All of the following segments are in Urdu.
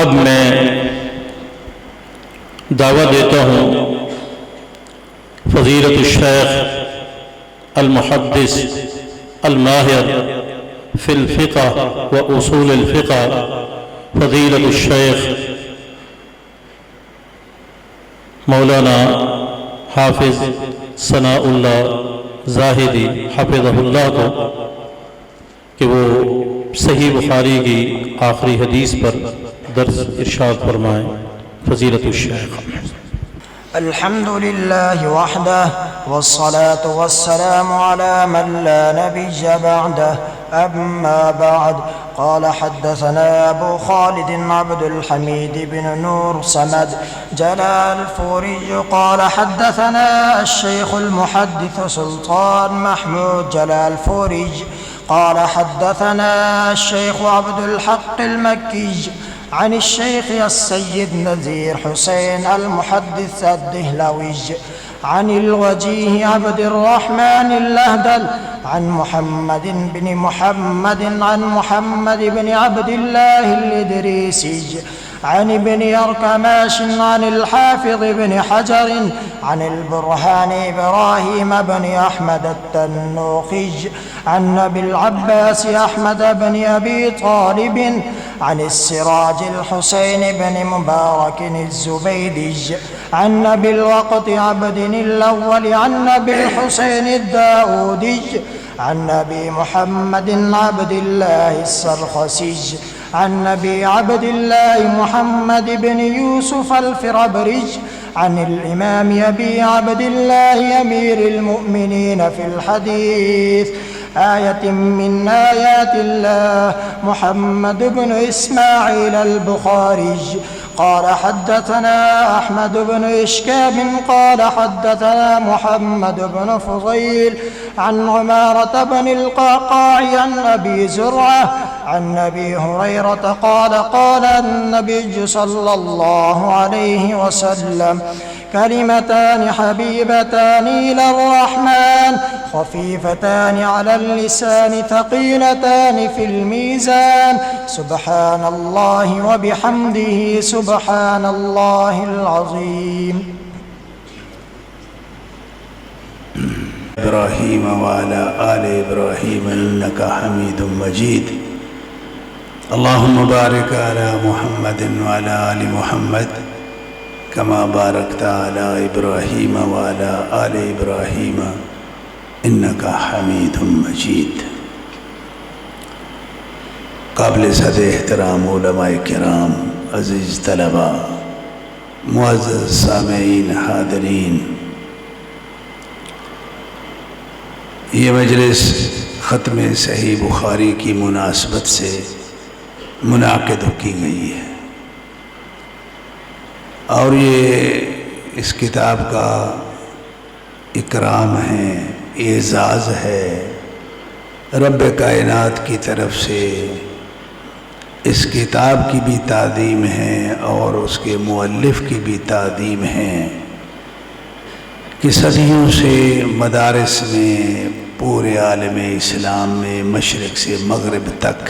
اب میں دعوت دیتا ہوں فضیلت الشیخ المحدث الماہر فی الفقہ و اصول الفقہ فضیلت الشیخ مولانا حافظ ثناء اللہ زاہدی حفظہ اللہ کو کہ وہ صحیح بخاری کی آخری حدیث پر درس ارشاد فرمائیں۔ فضیلت الشیخ۔ الحمد لله وحده والصلاة والسلام على من لا نبي بعده أما بعد قال حدثنا أبو خالد عبد الحميد بن نور صمد جلال الفوري قال حدثنا الشيخ المحدث سلطان محمود جلال الفوري قال حدثنا الشيخ عبد الحق المكي عن الشيخ السيد نذير حسين المحدث الدهلوي عن الوجيه عبد الرحمن اللهدل عن محمد بن محمد عن محمد بن عبد الله الإدريسي عن ابن يركماش عن الحافظ بن حجر عن البرهان إبراهيم بن أحمد التنوخي عن أبي العباس أحمد بن أبي طالب عن السراج الحسين بن مبارك الزبيدي عن أبي الوقت عبد الأول عن أبي الحسين الداودي عن أبي محمد عبد الله السرخسي عن أبي عبد الله محمد بن يوسف الفربري عن الإمام أبي عبد الله أمير المؤمنين في الحديث آية من آيات الله محمد بن إسماعيل البخاري قال حدثنا أحمد بن إشكاب قال حدثنا محمد بن فضيل عن عمارة بن القعقاع عن أبي زرعة عن أبي هريرة قال قال النبي صلى الله عليه وسلم كلمتان حبيبتان إلى الرحمن خفيفتان على اللسان ثقيلتان في الميزان سبحان الله وبحمده سبحان الله العظيم. إبراهيم وعلى آل إبراهيم إنك حميد مجيد. اللهم بارك على محمد وعلى آل محمد كما باركت على إبراهيم وعلى آل إبراهيم إنك حميد مجيد. قابل صد احترام علماء کرام، عزیز طلباء، معزز سامعین، حاضرین، یہ مجلس ختم صحیح بخاری کی مناسبت سے منعقد کی گئی ہے، اور یہ اس کتاب کا اکرام ہے، اعزاز ہے، رب کائنات کی طرف سے اس کتاب کی بھی تعظیم ہے اور اس کے مؤلف کی بھی تعظیم ہے کہ صدیوں سے مدارس میں، پورے عالم اسلام میں، مشرق سے مغرب تک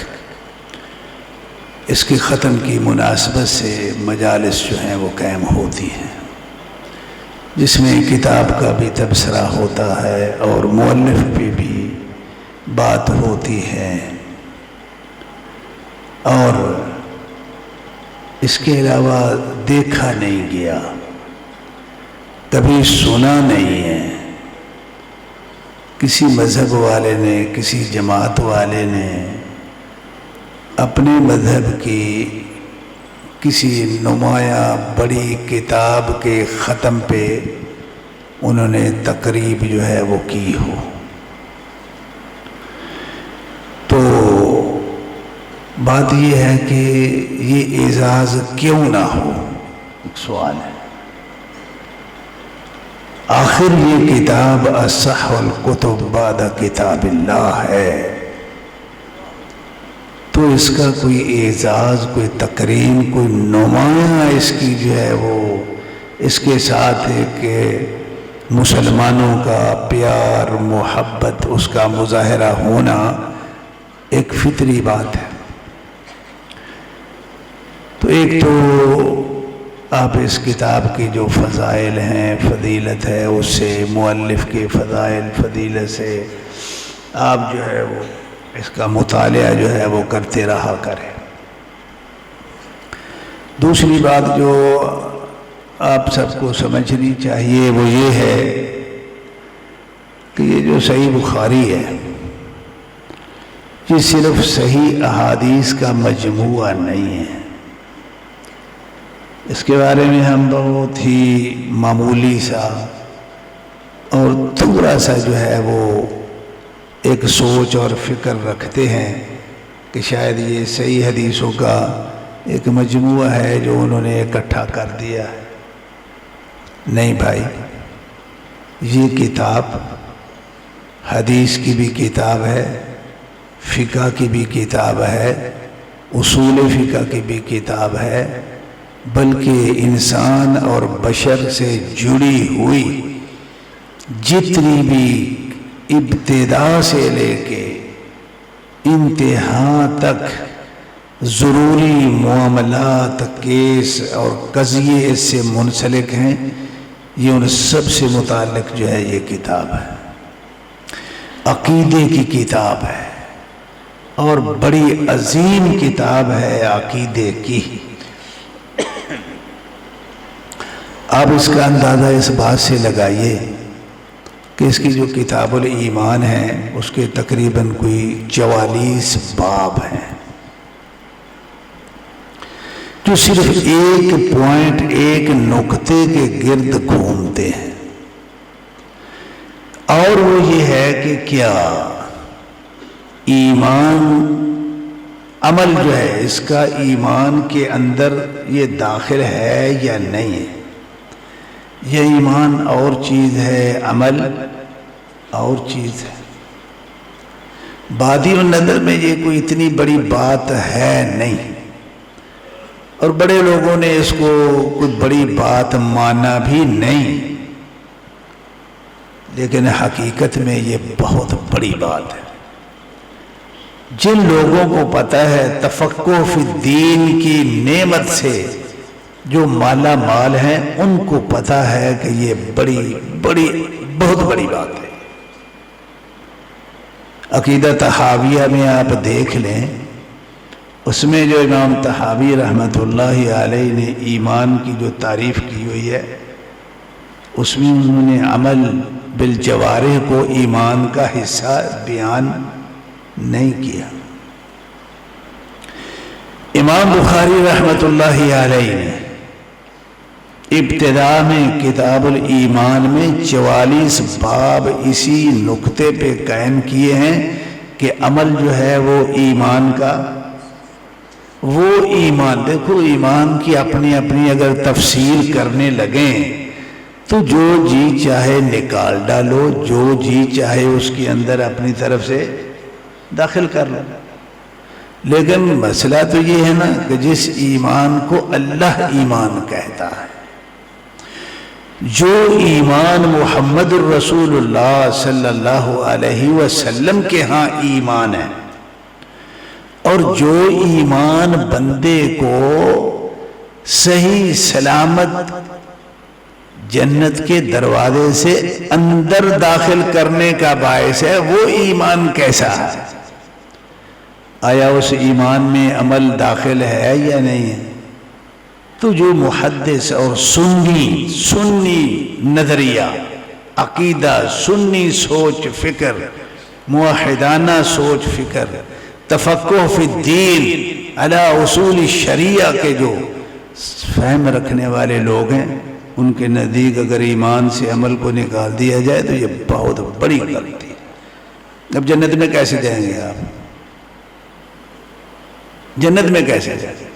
اس کے ختم کی مناسبت سے مجالس جو ہیں وہ قائم ہوتی ہیں، جس میں کتاب کا بھی تبصرہ ہوتا ہے اور مؤلف پہ بھی بات ہوتی ہے، اور اس کے علاوہ دیکھا نہیں گیا، کبھی سنا نہیں ہے کسی مذہب والے نے، کسی جماعت والے نے اپنے مذہب کی کسی نمایاں بڑی کتاب کے ختم پہ انہوں نے تقریب جو ہے وہ کی ہو۔ تو بات یہ ہے کہ یہ اعزاز کیوں نہ ہو، ایک سوال ہے۔ آخر یہ کتاب اصح الکتب بعد کتاب اللہ ہے، تو اس کا کوئی اعزاز، کوئی تکریم، کوئی نمایاں اس کی جو ہے وہ اس کے ساتھ ایک مسلمانوں کا پیار، محبت، اس کا مظاہرہ ہونا ایک فطری بات ہے۔ تو ایک تو آپ اس کتاب کی جو فضائل ہیں، فضیلت ہے، اس سے مؤلف کے فضائل فضیلت سے آپ جو ہے وہ اس کا مطالعہ جو ہے وہ کرتے رہا کریں۔ دوسری بات جو آپ سب کو سمجھنی چاہیے وہ یہ ہے کہ یہ جو صحیح بخاری ہے یہ صرف صحیح احادیث کا مجموعہ نہیں ہے۔ اس کے بارے میں ہم بہت ہی معمولی سا اور تھوڑا سا جو ہے وہ ایک سوچ اور فکر رکھتے ہیں کہ شاید یہ صحیح حدیثوں کا ایک مجموعہ ہے جو انہوں نے اکٹھا کر دیا ہے۔ نہیں بھائی، یہ کتاب حدیث کی بھی کتاب ہے، فقہ کی بھی کتاب ہے، اصول فقہ کی بھی کتاب ہے، بلکہ انسان اور بشر سے جڑی ہوئی جتنی بھی ابتدا سے لے کے انتہا تک ضروری معاملات، کیس اور قضیے اس سے منسلک ہیں، یہ ان سب سے متعلق جو ہے یہ کتاب ہے، عقیدے کی کتاب ہے اور بڑی عظیم کتاب ہے عقیدے کی۔ آپ اس کا اندازہ اس بات سے لگائیے کہ اس کی جو کتاب الایمان ہے اس کے تقریباً کوئی 44 باب ہیں جو صرف ایک پوائنٹ، ایک نقطے کے گرد گھومتے ہیں، اور وہ یہ ہے کہ کیا ایمان، عمل جو ہے اس کا ایمان کے اندر یہ داخل ہے یا نہیں ہے۔ یہ ایمان اور چیز ہے، عمل اور چیز ہے۔ بادی النظر میں یہ کوئی اتنی بڑی بات ہے نہیں، اور بڑے لوگوں نے اس کو کوئی بڑی بات مانا بھی نہیں، لیکن حقیقت میں یہ بہت بڑی بات ہے۔ جن لوگوں کو پتہ ہے تفقہ فی الدین کی نعمت سے جو مالا مال ہیں، ان کو پتہ ہے کہ یہ بہت بڑی بات ہے۔ عقیدہ طحاویہ میں آپ دیکھ لیں، اس میں جو امام طحاوی رحمۃ اللہ علیہ نے ایمان کی جو تعریف کی ہوئی ہے، اس میں انہوں نے عمل بالجوارح کو ایمان کا حصہ بیان نہیں کیا۔ امام بخاری رحمۃ اللہ علیہ نے ابتدا میں کتاب الایمان میں 44 باب اسی نقطے پہ قائم کیے ہیں کہ عمل جو ہے وہ ایمان کا، وہ ایمان، دیکھو ایمان کی اپنی اپنی اگر تفسیر کرنے لگیں تو جو جی چاہے نکال ڈالو، جو جی چاہے اس کے اندر اپنی طرف سے داخل کر لو، لیکن مسئلہ تو یہ ہے نا کہ جس ایمان کو اللہ ایمان کہتا ہے، جو ایمان محمد الرسول اللہ صلی اللہ علیہ وسلم کے ہاں ایمان ہے، اور جو ایمان بندے کو صحیح سلامت جنت کے دروازے سے اندر داخل کرنے کا باعث ہے، وہ ایمان کیسا ہے؟ آیا اس ایمان میں عمل داخل ہے یا نہیں ہے؟ تو جو محدث اور سنی نظریہ، عقیدہ، سنی سوچ فکر، موحدانہ سوچ فکر، تفقہ فی الدین علی اصول الشریعہ کے جو فہم رکھنے والے لوگ ہیں، ان کے نزدیک اگر ایمان سے عمل کو نکال دیا جائے تو یہ بہت بڑی غلطی ہے۔ اب جنت میں کیسے جائیں گے آپ؟ جنت میں کیسے جائیں گے؟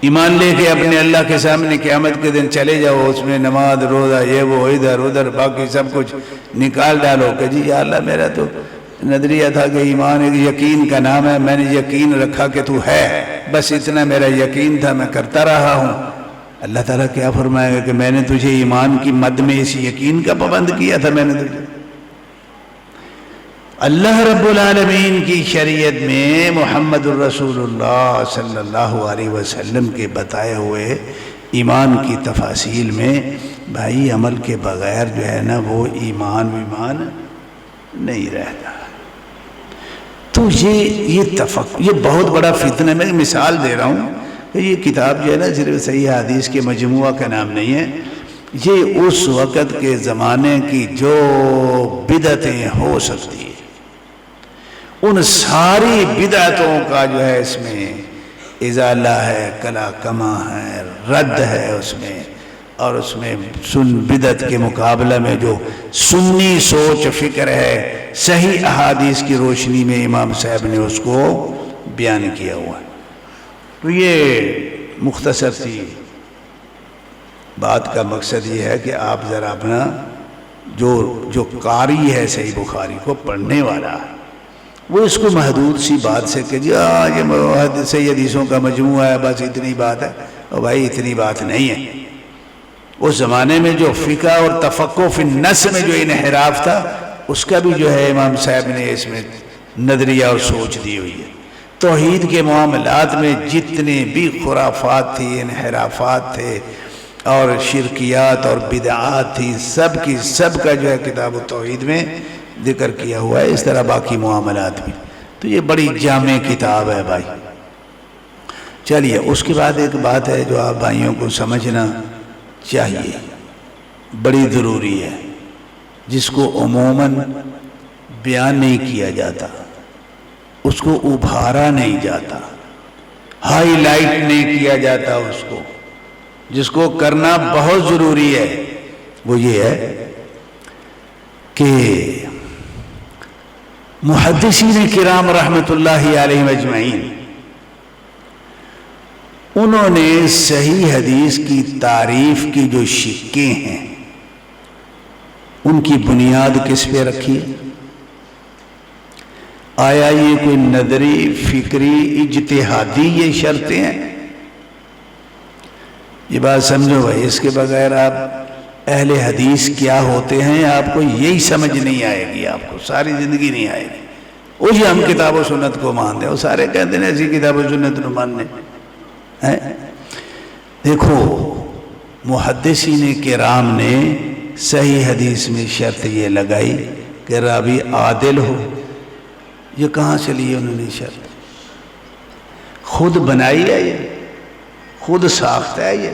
ایمان لے کے اپنے اللہ کے سامنے قیامت کے دن چلے جاؤ، اس میں نماز روزہ یہ وہ ادھر ادھر باقی سب کچھ نکال ڈالو کہ جی یا اللہ میرا تو نظریہ تھا کہ ایمان ایک یقین کا نام ہے، میں نے یقین رکھا کہ تو ہے، بس اتنا میرا یقین تھا، میں کرتا رہا ہوں۔ اللہ تعالیٰ کیا فرمائے گا کہ میں نے تجھے ایمان کی مد میں اس یقین کا پابند کیا تھا، میں نے تجھے۔ اللہ رب العالمین کی شریعت میں محمد الرسول اللہ صلی اللہ علیہ وسلم کے بتائے ہوئے ایمان کی تفاصیل میں بھائی عمل کے بغیر جو ہے نا وہ ایمان نہیں رہتا. تو یہ بہت بڑا فتنہ. میں مثال دے رہا ہوں کہ یہ کتاب جو ہے نا صرف صحیح حدیث کے مجموعہ کا نام نہیں ہے. یہ اس وقت کے زمانے کی جو بدعتیں ہو سکتی ہیں ان ساری بدعتوں کا جو ہے اس میں ازالہ ہے، کلا کما ہے، رد ہے اس میں. اور اس میں بدعت کے مقابلہ میں جو سنی سوچ فکر ہے صحیح احادیث کی روشنی میں امام صاحب نے اس کو بیان کیا ہوا ہے. تو یہ مختصر سی بات کا مقصد یہ ہے کہ آپ ذرا اپنا جو قاری ہے صحیح بخاری کو پڑھنے والا ہے وہ اس کو محدود سی بات سے کہ یہ صحیح حدیثوں کا مجموعہ ہے بس اتنی بات ہے. اور بھائی اتنی بات نہیں ہے. اس زمانے میں جو فقہ اور تفقہ فی النص میں جو انحراف تھا اس کا بھی جو ہے امام صاحب نے اس میں نظریہ اور سوچ دی ہوئی ہے. توحید کے معاملات میں جتنے بھی خرافات تھی، انحرافات تھے اور شرکیات اور بدعات تھی، سب کی سب کا جو ہے کتاب التوحید میں ذکر کیا ہوا ہے. اس طرح باقی معاملات بھی. تو یہ بڑی جامع کتاب ہے بھائی. چلیے اس کے بعد ایک بات ہے جو آپ بھائیوں کو سمجھنا چاہیے، بڑی ضروری ہے، جس کو عموماً بیان نہیں کیا جاتا، اس کو ابھارا نہیں جاتا، ہائی لائٹ نہیں کیا جاتا اس کو، جس کو کرنا بہت ضروری ہے. وہ یہ ہے کہ محدثین کرام رحمت اللہ علیہم اجمعین انہوں نے صحیح حدیث کی تعریف کی جو شقیں ہیں ان کی بنیاد کس پہ رکھی ہے؟ آیا یہ کوئی نظری، فکری، اجتہادی یہ شرطیں ہیں؟ یہ بات سمجھو بھائی، اس کے بغیر آپ اہل حدیث کیا ہوتے ہیں آپ کو یہی سمجھ نہیں آئے گی، آپ کو ساری زندگی نہیں آئے گی. وہ جی ہم کتاب و سنت کو مان دیں، وہ سارے کہتے ہیں ایسی کتاب و سنت کو ماننے. دیکھو محدثین کرام نے صحیح حدیث میں شرط یہ لگائی کہ راوی عادل ہو. یہ کہاں سے لی انہوں نے شرط؟ خود بنائی ہے یہ؟ خود ساختہ ہے یہ؟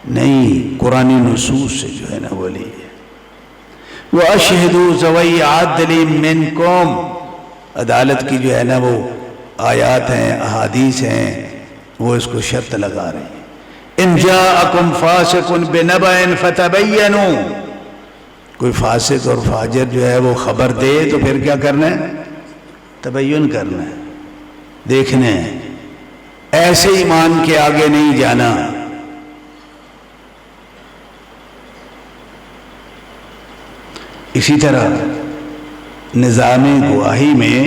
نہیں، قرآنی نصوص سے جو ہے نا وہ لی ہے. وَأَشْهِدُوا ذَوَيْ عَدْلٍ مِّنْكُمْ، عدالت کی جو ہے نا وہ آیات ہیں، احادیث ہیں، وہ اس کو شرط لگا رہے ہیں. إِن جَاءَكُمْ فَاسِقٌ بِنَبَإٍ فَتَبَيَّنُوا، کوئی فاسق اور فاجر جو ہے وہ خبر دے تو پھر کیا کرنا ہے؟ تبین کرنا ہے، دیکھنا ہے. ایسے ایمان کے آگے نہیں جانا. اسی طرح نظام گواہی میں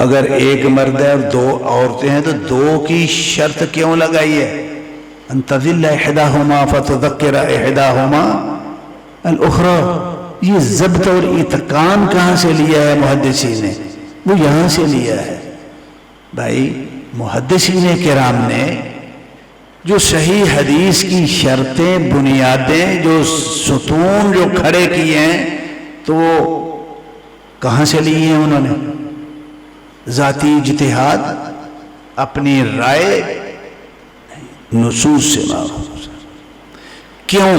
اگر ایک مرد ہے اور دو عورتیں ہیں تو دو کی شرط کیوں لگائی ہے؟ ان تضل احداہما فتذکر احداہما الاخری. یہ ضبط اور اتقان کہاں سے لیا ہے محدثین نے؟ وہ یہاں سے لیا ہے. بھائی محدثین کرام نے جو صحیح حدیث کی شرطیں، بنیادیں، جو ستون جو کھڑے کیے ہیں تو وہ کہاں سے لیے ہیں انہوں نے؟ ذاتی اجتہاد، اپنی رائے، نصوص سے ماخوذ. کیوں؟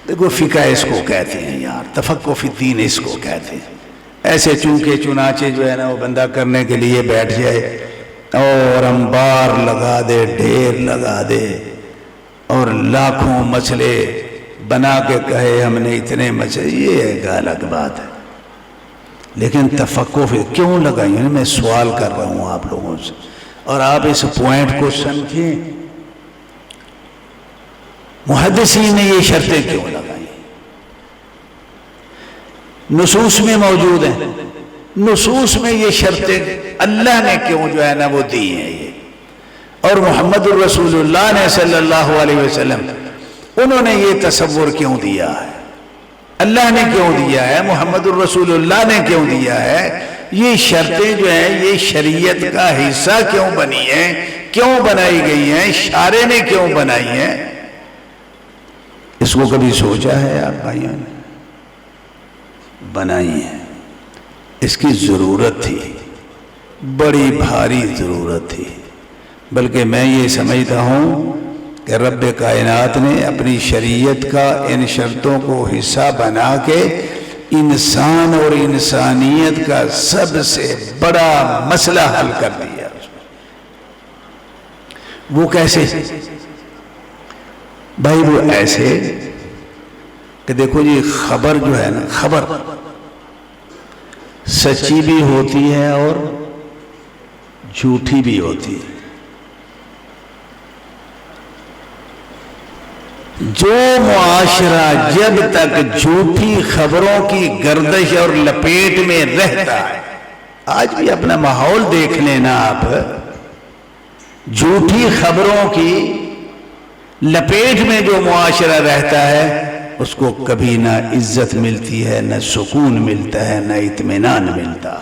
دیکھو فقہ اس کو کہتے ہیں یار، تفقہ فی الدین اس کو کہتے ہیں. ایسے چونکے چنانچے جو ہے نا وہ بندہ کرنے کے لیے بیٹھ جائے اور انبار لگا دے، ڈھیر لگا دے اور لاکھوں مسئلے بنا کے کہے ہم نے اتنے مسئلے. یہ ایک الگ بات ہے. لیکن تفقہ کیوں لگائی؟ میں سوال کر رہا ہوں آپ لوگوں سے اور آپ اس پوائنٹ کو سمجھیں. محدثین نے یہ شرطیں کیوں لگائی؟ نصوص میں موجود ہیں. نصوص میں یہ شرطیں اللہ نے کیوں جو ہے نا وہ دی ہیں یہ، اور محمد الرسول اللہ نے صلی اللہ علیہ وسلم انہوں نے یہ تصور کیوں دیا ہے؟ اللہ نے کیوں دیا ہے، محمد الرسول اللہ نے کیوں دیا ہے، یہ شرطیں جو ہیں یہ شریعت کا حصہ کیوں بنی ہیں، کیوں بنائی گئی ہیں، شارع نے کیوں بنائی ہیں؟ اس کو کبھی سوچا ہے آپ بھائیوں نے؟ بنائی ہیں، اس کی ضرورت تھی، بڑی بھاری ضرورت تھی۔ بلکہ میں یہ سمجھتا ہوں کہ رب کائنات نے اپنی شریعت کا ان شرطوں کو حصہ بنا کے انسان اور انسانیت کا سب سے بڑا مسئلہ حل کر دیا۔ وہ کیسے؟ بھائی وہ ایسے کہ دیکھو جی، خبر جو ہے نا، خبر سچی بھی ہوتی ہے اور جھوٹی بھی ہوتی ہے۔ جو معاشرہ جب تک جھوٹی خبروں کی گردش اور لپیٹ میں رہتا ہے، آج بھی اپنا ماحول دیکھ لینا آپ، جھوٹی خبروں کی لپیٹ میں جو معاشرہ رہتا ہے اس کو کبھی نہ عزت ملتی ہے، نہ سکون ملتا ہے، نہ اطمینان ملتا۔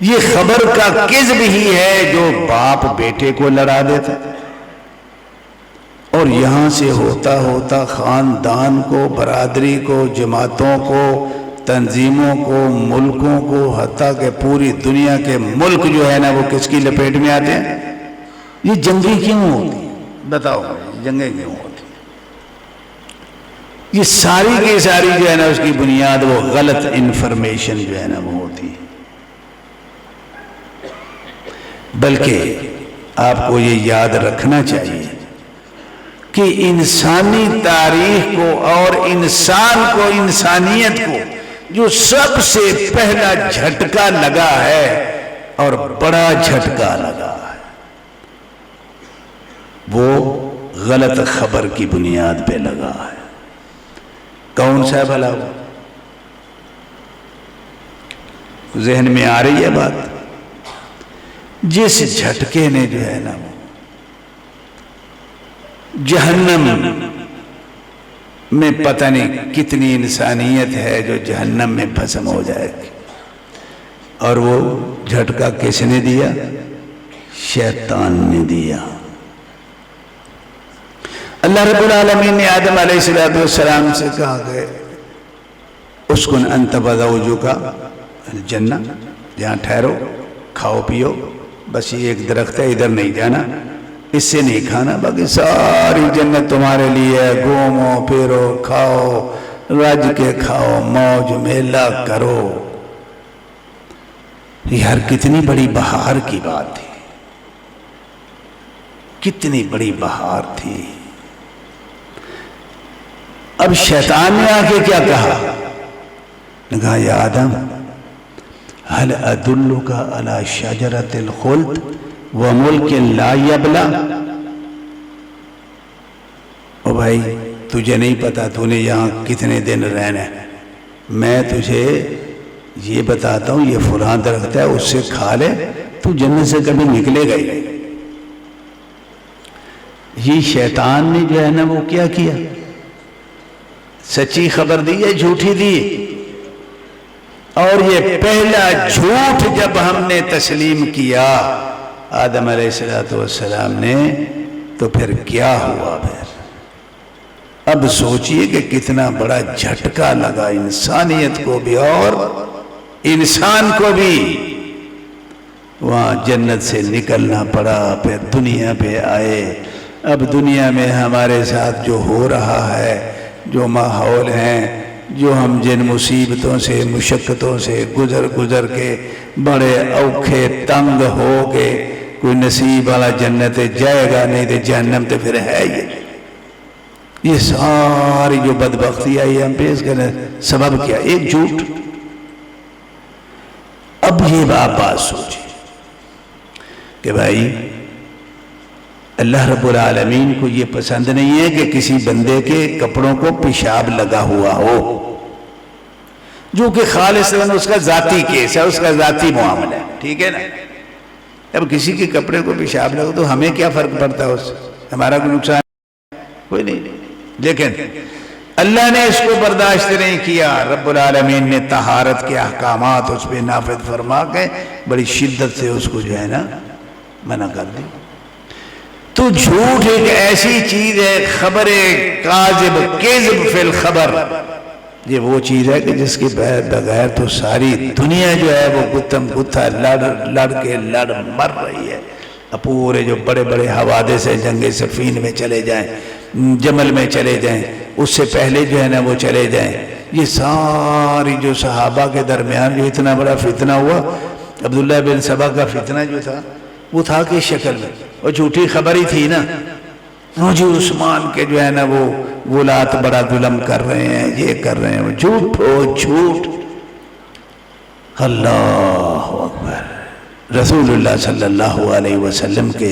یہ خبر کا کذب ہی ہے جو باپ بیٹے کو لڑا دیتا، اور یہاں سے ہوتا ہوتا خاندان کو، برادری کو، جماعتوں کو، تنظیموں کو، ملکوں کو، حتیٰ کہ پوری دنیا کے ملک جو ہے نا وہ کس کی لپیٹ میں آتے ہیں؟ یہ جنگیں کیوں ہوتی ہیں؟ بتاؤ، جنگیں کیوں ہوتی ہیں؟ یہ ساری کی ساری جو ہے نا اس کی بنیاد وہ غلط انفارمیشن جو ہے نا وہ ہوتی ہے۔ بلکہ آپ کو یہ یاد رکھنا چاہیے کہ انسانی تاریخ کو اور انسان کو، انسانیت کو جو سب سے پہلا جھٹکا لگا ہے اور بڑا جھٹکا لگا ہے، وہ غلط خبر کی بنیاد پہ لگا ہے۔ کون سا بھلا وہ؟ ذہن میں آ رہی ہے بات؟ جس جھٹکے نے جو ہے نا وہ جہنم میں پتہ نہیں کتنی انسانیت ہے جو جہنم میں بھسم ہو جائے گی، اور وہ جھٹکا کس نے دیا؟ شیطان نے دیا۔ اللہ رب العالمین نے آدم علیہ السلام سے کہا کہ اسکن انت وزوجک الجنہ، جہاں ٹھہرو، کھاؤ پیو، بس یہ ایک درخت ہے، ادھر نہیں جانا، اس سے نہیں کھانا، باقی ساری جنت تمہارے لیے، گھومو پھرو، کھاؤ، رج کے کھاؤ، موج میلہ کرو۔ یار کتنی بڑی بہار کی بات تھی، کتنی بڑی بہار تھی۔ اب شیطان نے آ کے کیا کہا؟ نے کہا یا آدم هل ادلک علی شجرۃ الخلد وملک لا یبلا۔ او بھائی تجھے نہیں پتا تو نے یہاں کتنے دن رہنا ہے، میں تجھے یہ بتاتا ہوں، یہ فلاں درخت ہے، اس سے کھا لے، تو جنت سے کبھی نکلے گا ہی۔ یہ شیطان نے جو ہے نا وہ کیا کیا؟ سچی خبر دی یا جھوٹی دی؟ اور یہ پہلا جھوٹ جب ہم نے تسلیم کیا آدم علیہ السلام نے، تو پھر کیا ہوا؟ پھر اب سوچئے کہ کتنا بڑا جھٹکا لگا انسانیت کو بھی اور انسان کو بھی۔ وہاں جنت سے نکلنا پڑا، پھر دنیا پہ آئے۔ اب دنیا میں ہمارے ساتھ جو ہو رہا ہے، جو ماحول ہیں، جو ہم جن مصیبتوں سے، مشقتوں سے گزر کے بڑے اوکھے تنگ ہو کے، کوئی نصیب والا جنت جائے گا، نہیں تو جہنم تو پھر ہے یہ ساری جو بدبختی آئی ہم پہ، اس کا سبب کیا؟ ایک جھوٹ۔ اب یہ بات سوچی کہ بھائی اللہ رب العالمین کو یہ پسند نہیں ہے کہ کسی بندے کے کپڑوں کو پیشاب لگا ہوا ہو، جو کہ خالصاً اس کا ذاتی کیس ہے، اس کا ذاتی معاملہ ہے، ٹھیک ہے نا؟ اب کسی کے کپڑے کو پیشاب لگا تو ہمیں کیا فرق پڑتا ہے؟ اس سے ہمارا کوئی نقصان کوئی نہیں۔ لیکن اللہ نے اس کو برداشت نہیں کیا، رب العالمین نے طہارت کے احکامات اس پہ نافذ فرما کے بڑی شدت سے اس کو جو ہے نا منع کر دی۔ تو جھوٹ ایک ایسی چیز ہے، خبر کاذب کذب فی الخبر، یہ وہ چیز ہے کہ جس کے بغیر تو ساری دنیا جو ہے وہ گتم گتھا لڑ کے مر رہی ہے۔ پورے جو بڑے بڑے حوادث ہیں، جنگ صفین میں چلے جائیں، جمل میں چلے جائیں، اس سے پہلے جو ہے نا وہ چلے جائیں، یہ ساری جو صحابہ کے درمیان جو اتنا بڑا فتنہ ہوا، عبداللہ بن سبا کا فتنہ جو تھا وہ تھا کس شکل میں؟ وہ جھوٹی خبر ہی تھی نا، جو عثمان کے جو ہے نا وہ ولات بڑا ظلم کر رہے ہیں، یہ کر رہے ہیں، وہ جھوٹ ہو جھوٹ۔ اللہ اکبر۔ رسول اللہ صلی اللہ علیہ وسلم کے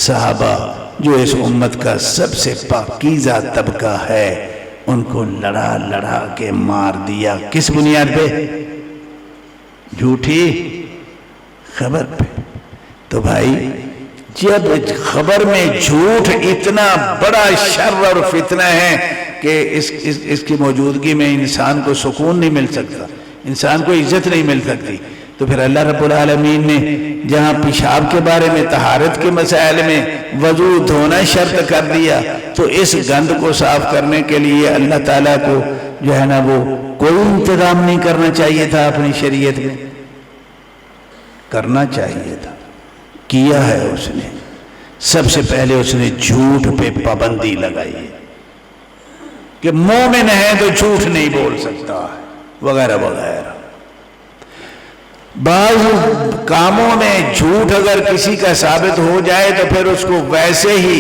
صحابہ جو اس امت کا سب سے پاکیزہ طبقہ ہے، ان کو لڑا کے مار دیا، کس بنیاد پہ؟ جھوٹی خبر پہ۔ تو بھائی جب خبر میں جھوٹ اتنا بڑا شر اور فتنہ ہے کہ اس کی موجودگی میں انسان کو سکون نہیں مل سکتا، انسان کو عزت نہیں مل سکتی، تو پھر اللہ رب العالمین نے جہاں پیشاب کے بارے میں، طہارت کے مسائل میں وضو دھونا شرط کر دیا، تو اس گند کو صاف کرنے کے لیے اللہ تعالیٰ کو جو ہے نا وہ کوئی انتظام نہیں کرنا چاہیے تھا؟ اپنی شریعت میں کرنا چاہیے تھا، کیا ہے اس نے۔ سب سے پہلے اس نے جھوٹ پہ پابندی لگائی ہے کہ مومن ہے تو جھوٹ نہیں بول سکتا، وغیرہ وغیرہ۔ بعض کاموں میں جھوٹ اگر کسی کا ثابت ہو جائے تو پھر اس کو ویسے ہی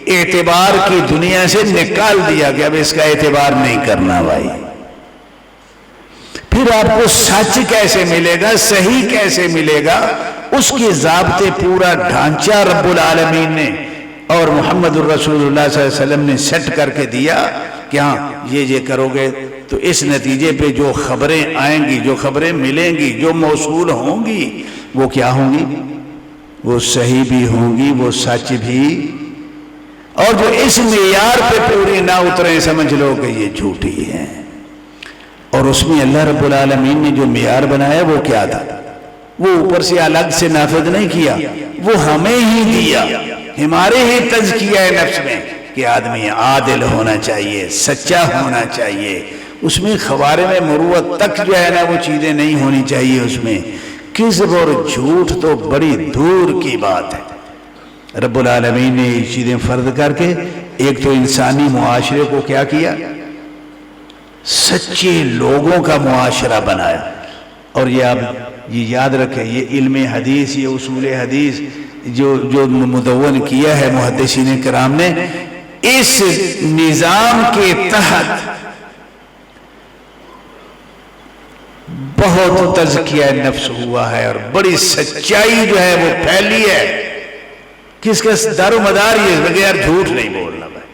اعتبار کی دنیا سے نکال دیا کہ اب اس کا اعتبار نہیں کرنا بھائی۔ پھر آپ کو سچ کیسے ملے گا، صحیح کیسے ملے گا؟ اس کے ضابطے پورا ڈھانچہ رب العالمین نے اور محمد الرسول اللہ صلی اللہ علیہ وسلم نے سیٹ کر کے دیا کہ ہاں یہ کرو گے تو اس نتیجے پہ جو خبریں آئیں گی، جو خبریں ملیں گی، جو موصول ہوں گی، وہ کیا ہوں گی؟ وہ صحیح بھی ہوں گی، وہ سچ بھی، اور جو اس معیار پہ پوری نہ اتریں سمجھ لو کہ یہ جھوٹی ہیں۔ اور اس میں اللہ رب العالمین نے جو معیار بنایا وہ کیا تھا؟ وہ اوپر سے الگ سے نافذ نہیں کیا، وہ ہمیں ہی دیا، ہمارے ہی تزکیہ نفس میں کہ آدمی عادل ہونا چاہیے، سچا ہونا چاہیے، اس میں خوارے میں مروت تک جو ہے نا وہ چیزیں نہیں ہونی چاہیے، اس میں کذب اور جھوٹ تو بڑی دور کی بات ہے۔ رب العالمین نے یہ چیزیں فرض کر کے ایک تو انسانی معاشرے کو کیا کیا؟ سچے لوگوں کا معاشرہ بنایا۔ اور یہ آپ یہ یاد رکھیں، یہ علم حدیث، یہ اصول حدیث جو مدون کیا ہے محدثین کرام نے، اس نظام کے تحت بہت تزکیہ نفس ہوا ہے اور بڑی سچائی جو ہے وہ پھیلی ہے۔ کس کا دار و مدار یہ بغیر جھوٹ نہیں بولنا بھائی۔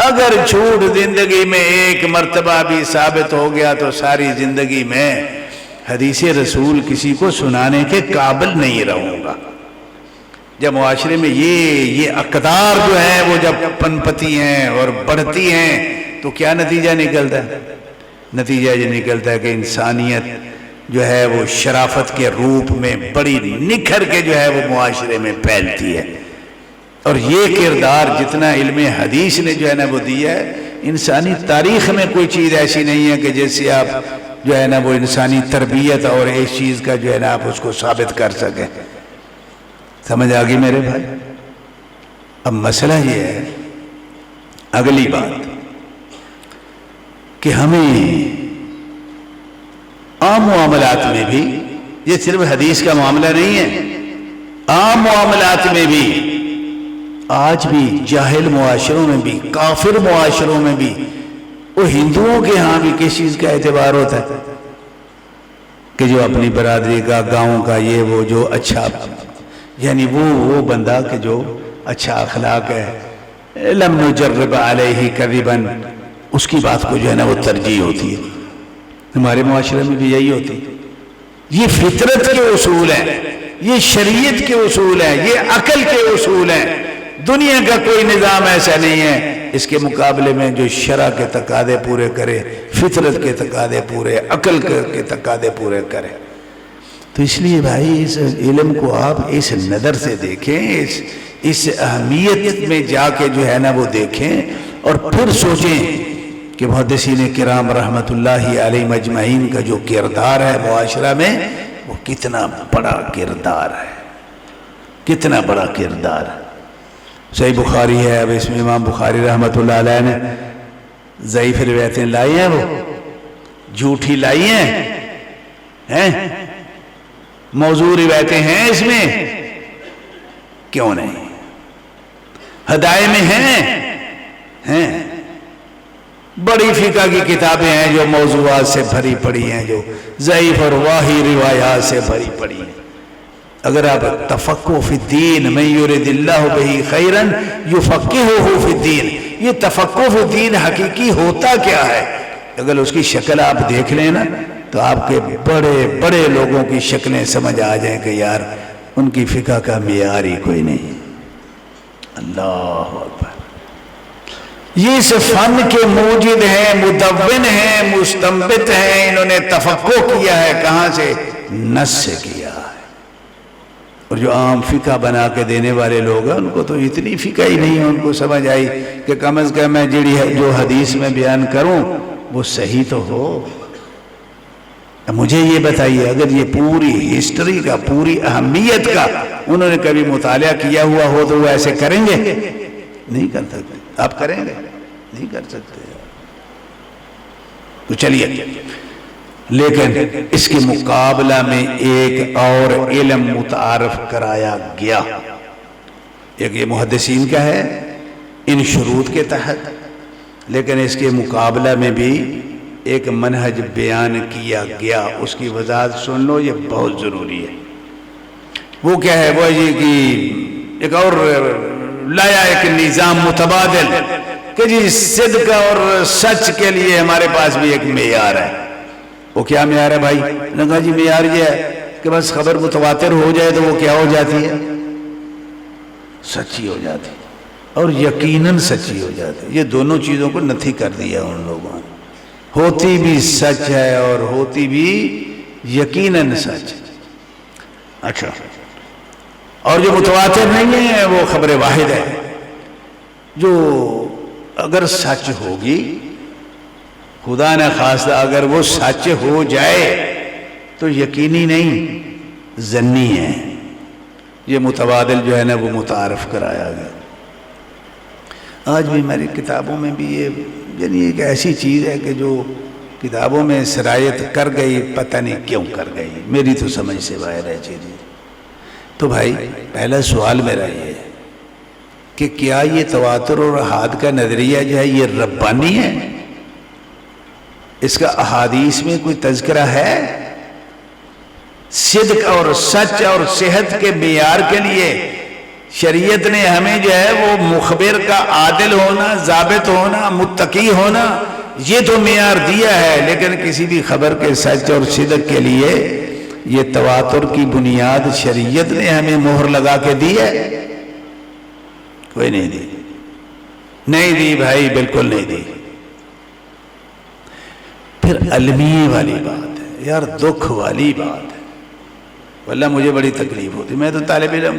اگر جھوٹ زندگی میں ایک مرتبہ بھی ثابت ہو گیا تو ساری زندگی میں حدیث رسول کسی کو سنانے کے قابل نہیں رہوں گا۔ جب معاشرے میں یہ اقدار جو ہیں وہ جب پنپتی ہیں اور بڑھتی ہیں تو کیا نتیجہ نکلتا ہے؟ نتیجہ یہ نکلتا ہے کہ انسانیت جو ہے وہ شرافت کے روپ میں بڑی نکھر کے جو ہے وہ معاشرے میں پھیلتی ہے۔ اور یہ کردار جتنا علم حدیث نے جو ہے نا وہ دیا ہے، انسانی تاریخ میں کوئی چیز ایسی نہیں ہے کہ جیسے آپ جو ہے نا وہ انسانی تربیت اور اس چیز کا جو ہے نا آپ اس کو ثابت کر سکیں۔ سمجھ آگئی میرے بھائی؟ اب مسئلہ یہ ہے اگلی بات کہ ہمیں عام معاملات میں بھی، یہ صرف حدیث کا معاملہ نہیں ہے، عام معاملات میں بھی آج بھی جاہل معاشروں میں بھی، کافر معاشروں میں بھی، وہ ہندوؤں کے ہاں بھی کس چیز کا اعتبار ہوتا ہے کہ جو اپنی برادری کا، گاؤں کا، یہ وہ جو اچھا، یعنی وہ بندہ کہ جو اچھا اخلاق ہے، لم نجرب علیہ کذبا، اس کی بات کو جو ہے نا وہ ترجیح ہوتی ہے۔ ہمارے معاشرے میں بھی یہی ہوتی ہے۔ یہ فطرت کے اصول ہیں، یہ شریعت کے اصول ہیں، یہ عقل کے اصول ہیں۔ دنیا کا کوئی نظام ایسا نہیں ہے اس کے مقابلے میں جو شرع کے تقاضے پورے کرے، فطرت کے تقاضے پورے، عقل کے تقاضے پورے کرے۔ تو اس لیے بھائی اس علم کو آپ اس نظر سے دیکھیں، اس اہمیت میں جا کے جو ہے نا وہ دیکھیں، اور پھر سوچیں کہ محدثین کرام رحمت اللہ علیہ مجمعین کا جو کردار ہے معاشرہ میں، وہ کتنا بڑا کردار ہے، کتنا بڑا کردار ہے۔ صحیح بخاری ہے، اب اس میں امام بخاری رحمت اللہ علیہ نے ضعیف روایتیں لائی ہیں، وہ جھوٹی لائی ہیں، موضوع روایتیں ہیں اس میں، کیوں نہیں؟ ہدایے میں ہیں، بڑی فقہ کی کتابیں ہیں جو موضوعات سے بھری پڑی ہیں، جو ضعیف اور واہی روایات سے بھری پڑی ہیں۔ اگر آپ تفقہ فی الدین من یرید اللہ بہ خیرا یفقہہ فی الدین، یہ تفقہ فی الدین حقیقی ہوتا کیا ہے؟ اگر اس کی شکل آپ دیکھ لیں نا تو آپ کے بڑے بڑے لوگوں کی شکلیں سمجھ آ جائیں کہ یار ان کی فقہ کا معیار ہی کوئی نہیں۔ اللہ اکبر، یہ اس فن کے موجد ہیں، مدون ہیں، مستنبط ہیں، انہوں نے تفقہ کیا ہے، کہاں سے؟ نص سے کیا ہے۔ اور جو عام فقہ بنا کے دینے والے لوگ ہیں ان کو تو اتنی فقہ ہی نہیں ہے، ان کو سمجھ آئی کہ کم از کم میں جو حدیث میں بیان کروں وہ صحیح تو ہو۔ مجھے یہ بتائیے، اگر یہ پوری ہسٹری کا، پوری اہمیت کا انہوں نے کبھی مطالعہ کیا ہوا ہو تو وہ ایسے کریں گے؟ نہیں کر سکتے۔ آپ کریں گے؟ نہیں کر سکتے۔ تو چلیے، لیکن اس کے مقابلہ میں ایک اور علم متعارف کرایا گیا، ایک یہ محدثین کا ہے ان شروط کے تحت، لیکن اس کے مقابلہ میں بھی ایک منہج بیان کیا گیا، اس کی وضاحت سن لو، یہ بہت ضروری ہے۔ وہ کیا ہے؟ وہ یہ کہ ایک اور لایا ایک نظام متبادل کہ جی صدق اور سچ کے لیے ہمارے پاس بھی ایک معیار ہے۔ وہ کیا معیار ہے بھائی؟ نے کہا جی معیار یہ ہے کہ بس خبر متواتر ہو جائے تو وہ کیا ہو جاتی ہے؟ سچی ہو جاتی ہے، اور یقیناً سچی ہو جاتی ہے۔ یہ دونوں چیزوں کو نفی کر دیا ان لوگوں نے، ہوتی بھی سچ ہے اور ہوتی بھی یقیناً سچ۔ اچھا، اور جو متواتر نہیں ہے وہ خبر واحد ہے، جو اگر سچ ہوگی، خدا نہ خواستہ اگر وہ سچ ہو جائے تو یقینی نہیں، ظنی ہے۔ یہ متبادل جو ہے نا وہ متعارف کرایا گیا۔ آج بھی ہماری کتابوں میں بھی یہ یعنی ایک ایسی چیز ہے کہ جو کتابوں میں سرایت کر گئی، پتہ نہیں کیوں کر گئی، میری تو سمجھ سے باہر ہے چیز۔ تو بھائی پہلا سوال میرا یہ ہے کہ کیا یہ تواتر اور احاد کا نظریہ جو ہے یہ ربانی ہے؟ اس کا احادیث میں کوئی تذکرہ ہے؟ صدق اور سچ اور صحت کے معیار کے لیے شریعت نے ہمیں جو ہے وہ مخبر کا عادل ہونا، ضابط ہونا، متقی ہونا، یہ تو معیار دیا ہے، لیکن کسی بھی خبر کے سچ اور صدق کے لیے یہ تواتر کی بنیاد شریعت نے ہمیں مہر لگا کے دی ہے؟ کوئی نہیں دی، نہیں دی بھائی، بالکل نہیں دی۔ پھر علمیہ والی بات ہے یار، دکھ والی بات ہے، واللہ مجھے بڑی تکلیف ہوتی۔ میں تو طالب علم،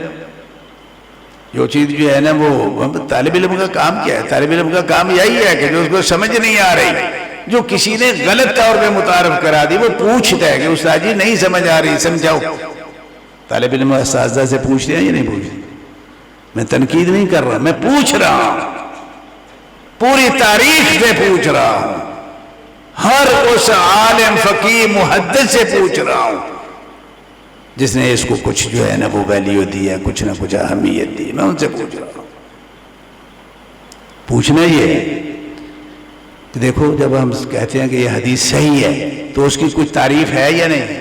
جو چیز جو ہے نا وہ طالب علم کا کام کیا ہے؟ طالب علم کا کام یہی ہے کہ جو اس کو سمجھ نہیں آ رہی، جو کسی نے غلط طور پہ متعارف کرا دی، وہ پوچھتا ہے کہ استاد جی نہیں سمجھ آ رہی، سمجھاؤ۔ طالب علم اساتذہ سے پوچھتے ہیں یا نہیں پوچھتے؟ میں تنقید نہیں کر رہا، میں پوچھ رہا ہوں، پوری تاریخ سے پوچھ رہا ہوں، ہر اس عالم فقیہ محدث سے پوچھ رہا ہوں جس نے اس کو کچھ جو ہے نا وہ ویلیو دی ہے، کچھ نہ کچھ اہمیت دی، میں ان سے پوچھ رہا ہوں۔ پوچھنا یہ ہے کہ دیکھو جب ہم کہتے ہیں کہ یہ حدیث صحیح ہے تو اس کی کچھ تعریف ہے یا نہیں؟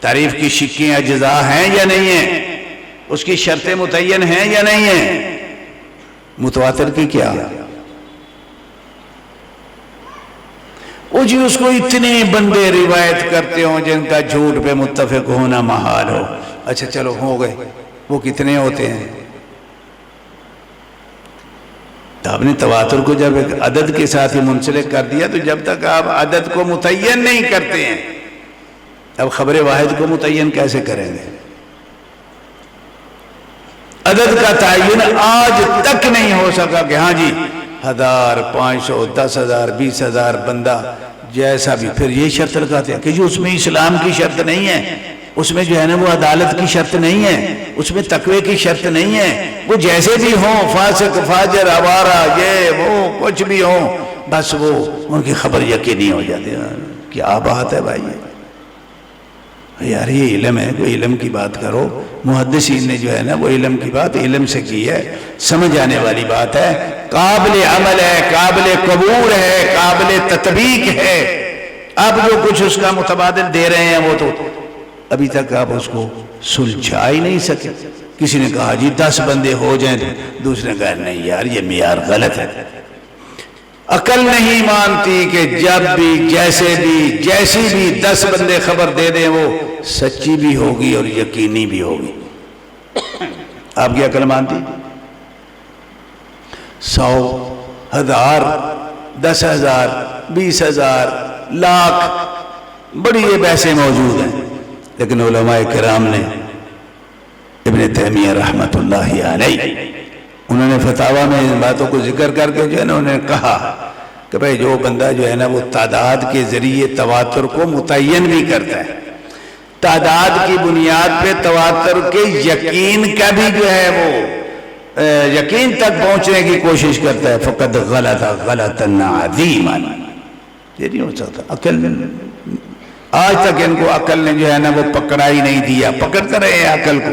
تعریف کی شقیں اجزاء ہیں یا نہیں ہیں؟ اس کی شرطیں متعین ہیں یا نہیں ہیں؟ متواتر کی کیا؟ وہ جی اس کو اتنے بندے روایت کرتے ہوں جن کا جھوٹ پہ متفق ہونا محال ہو۔ اچھا چلو ہو گئے، وہ کتنے ہوتے ہیں؟ تو آپ نے تواتر کو جب ایک عدد کے ساتھ ہی منسلک کر دیا، تو جب تک آپ عدد کو متعین نہیں کرتے ہیں، اب خبر واحد کو متعین کیسے کریں گے؟ عدد کا تعین آج تک نہیں ہو سکا کہ ہاں جی 1000 500 10,000 20,000 بندہ جیسا بھی. پھر یہ شرط لگاتے ہیں کہ جو اس میں اسلام کی شرط نہیں ہے، اس میں جو ہے نا وہ عدالت کی شرط نہیں ہے، اس میں تقوی کی شرط نہیں ہے، وہ جیسے بھی ہوں، فاسق فاجر آوارہ یہ وہ کچھ بھی ہوں، بس وہ ان کی خبر یقینی ہو جاتی ہے. کیا بات ہے بھائی یار، یہ علم ہے، کوئی علم کی بات کرو. محدثین نے جو ہے نا وہ علم کی بات علم سے کی ہے، سمجھ آنے والی بات ہے، قابل عمل ہے، قابل قبول ہے، قابل تطبیق ہے. آپ جو کچھ اس کا متبادل دے رہے ہیں وہ تو ابھی تک آپ اس کو سلجھا ہی نہیں سکے. کسی نے کہا جی 10 بندے ہو جائیں، دوسرے نے کہا نہیں یار یہ معیار غلط ہے. عقل نہیں مانتی کہ جب بھی جیسے بھی جیسی بھی 10 بندے خبر دے دیں وہ سچی بھی ہوگی اور یقینی بھی ہوگی. آپ کی عقل مانتی؟ 100 1000 10,000 20,000 لاکھ بڑی یہ بحثیں موجود ہیں، لیکن علماء کرام نے ابن تیمیہ رحمت اللہ علیہ انہوں نے فتاویٰ میں ان باتوں کو ذکر کر کے جو ہے نا انہوں نے کہا کہ بھئی جو بندہ جو ہے نا وہ تعداد کے ذریعے تواتر کو متعین بھی کرتا ہے، تعداد کی بنیاد پہ تواتر کے یقین کا بھی جو ہے وہ یقین تک پہنچنے کی کوشش کرتا ہے، فقد غلط غلطا عظیما. یہ نہیں ہو سکتا. عقل آج تک ان کو عقل نے جو ہے نا وہ پکڑا ہی نہیں دیا. پکڑتے رہے ہیں عقل کو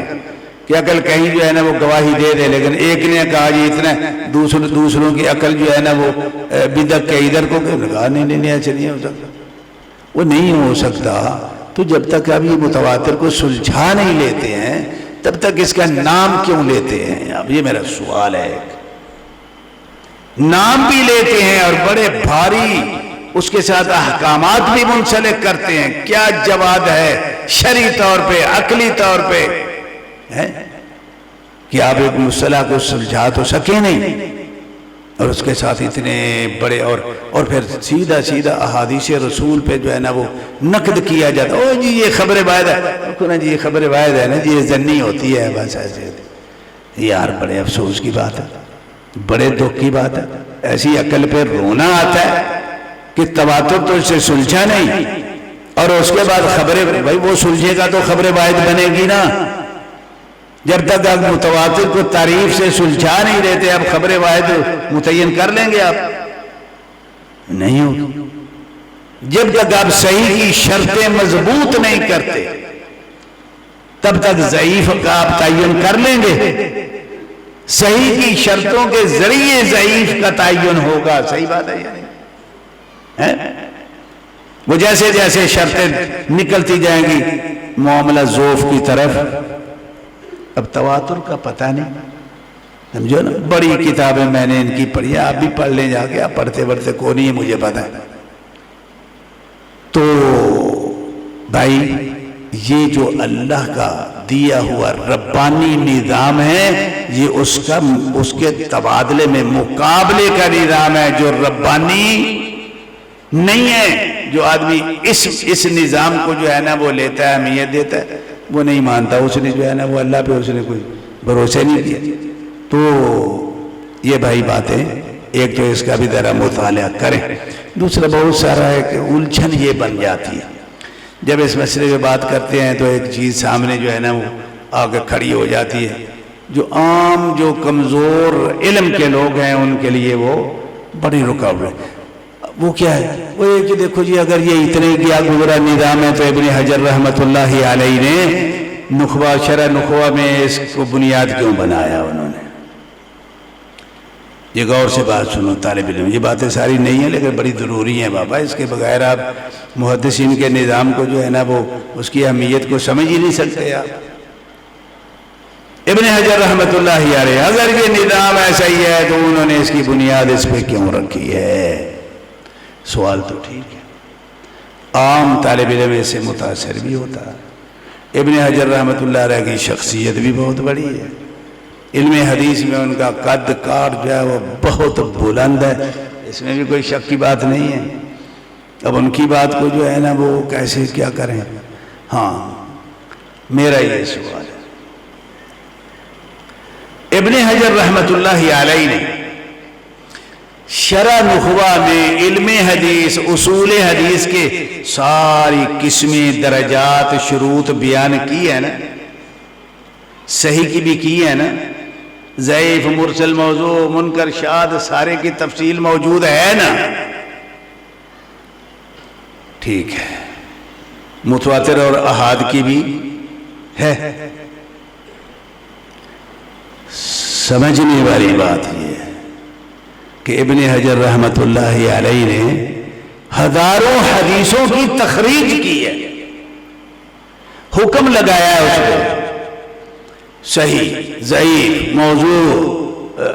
کہ عقل کہیں جو ہے نا وہ گواہی دے دے، لیکن ایک نے کہا جی اتنا دوسروں کی عقل جو ہے نا وہ بدک کے ادھر کو کہا نہیں ایسے نہیں ہو سکتا. وہ نہیں ہو سکتا. تو جب تک اب یہ متواتر کو سلجھا نہیں لیتے ہیں تب تک اس کا نام کیوں لیتے ہیں؟ اب یہ میرا سوال ہے. نام بھی لیتے ہیں اور بڑے بھاری اس کے ساتھ احکامات بھی منسلک کرتے ہیں. کیا جواب ہے شرعی طور پہ عقلی طور پہ کہ آپ ایک مصطلح کو سلجھا تو سکے نہیں، اور اس کے ساتھ اتنے بڑے اور پھر سیدھا احادیث رسول پہ جو ہے نا وہ نقد کیا جاتا. او جی یہ خبر واحد ہے، جی یہ خبر واحد ہے نا جی، یہ ظنی ہوتی ہے بس ایسے. یار بڑے افسوس کی بات ہے، بڑے دکھ کی بات ہے. ایسی عقل پہ رونا آتا ہے کہ تواتر تو اسے سلجھا نہیں، اور اس کے بعد خبر بھائی وہ سلجھے گا تو خبر واحد بنے گی نا. جب تک آپ متواتر کو تعریف سے سلجھا نہیں دیتے اب خبر واحد متعین کر لیں گے؟ آپ نہیں ہوگی. جب تک آپ صحیح کی شرطیں مضبوط نہیں کرتے تب تک ضعیف کا آپ تعین کر لیں گے. صحیح کی شرطوں کے ذریعے ضعیف کا تعین ہوگا. صحیح بات ہے. وہ جیسے جیسے شرطیں نکلتی جائیں گی معاملہ ضعف کی طرف. اب تواتر کا پتہ نہیں، سمجھو نا. بڑی کتابیں میں نے ان کی پڑھی، آپ بھی پڑھ لیں جا کے. آپ پڑھتے کو نہیں ہے مجھے پتہ ہے. تو بھائی یہ جو اللہ کا دیا ہوا ربانی نظام ہے یہ اس کے تبادلے میں مقابلے کا نظام ہے جو ربانی نہیں ہے. جو آدمی اس نظام کو جو ہے نا وہ لیتا ہے، اہمیت دیتا ہے، وہ نہیں مانتا. اس نے جو ہے نا وہ اللہ پہ اس نے کوئی بھروسے نہیں کیا. تو یہ بھائی باتیں ایک تو اس کا بھی ذرا مطالعہ کریں. دوسرا بہت سارا ہے کہ الجھن یہ بن جاتی ہے جب اس مسئلے پہ بات کرتے ہیں تو ایک چیز سامنے جو ہے نا وہ آگے کھڑی ہو جاتی ہے. جو عام جو کمزور علم کے لوگ ہیں ان کے لیے وہ بڑی رکاوٹ. وہ کیا ہے؟ وہ یہ کہ دیکھو جی اگر یہ اتنے کیا گزرا نظام ہے تو ابن حجر رحمت اللہ علیہ نے شرح نخبہ میں اس کو بنیاد کیوں بنایا انہوں نے؟ یہ غور سے بات سنو طالب علم. یہ باتیں ساری نہیں ہیں لیکن بڑی ضروری ہیں بابا. اس کے بغیر آپ محدثین کے نظام کو جو ہے نا وہ اس کی اہمیت کو سمجھ ہی نہیں سکتے. آپ ابن حجر رحمت اللہ علیہ اگر یہ نظام ایسا ہی ہے تو انہوں نے اس کی بنیاد اس پہ کیوں رکھی ہے؟ سوال تو ٹھیک ہے. عام طالب علم اس سے متاثر بھی ہوتا ہے. ابن حجر رحمت اللہ علیہ کی شخصیت بھی بہت بڑی ہے. علم حدیث میں ان کا قد کار جو ہے وہ بہت بلند ہے، اس میں بھی کوئی شک کی بات نہیں ہے۔ اب ان کی بات کو جو ہے نا وہ کیسے کیا کریں؟ ہاں میرا یہ سوال ہے، ابن حجر رحمت اللہ علیہ نے شرح نخبہ میں علم حدیث، اصول حدیث کے ساری قسمیں، درجات، شروط بیان کی ہے نا، صحیح کی بھی کی ہے نا، ضعیف، مرسل، موضوع، منکر، شاذ، سارے کی تفصیل موجود ہے نا؟ ٹھیک ہے، متواتر اور احاد کی بھی ہے۔ سمجھنے والی بات یہ ہے کہ ابن حجر رحمت اللہ علیہ نے ہزاروں حدیثوں کی تخریج کی ہے، حکم لگایا ہے اس کو، صحیح، ضعیف، موضوع،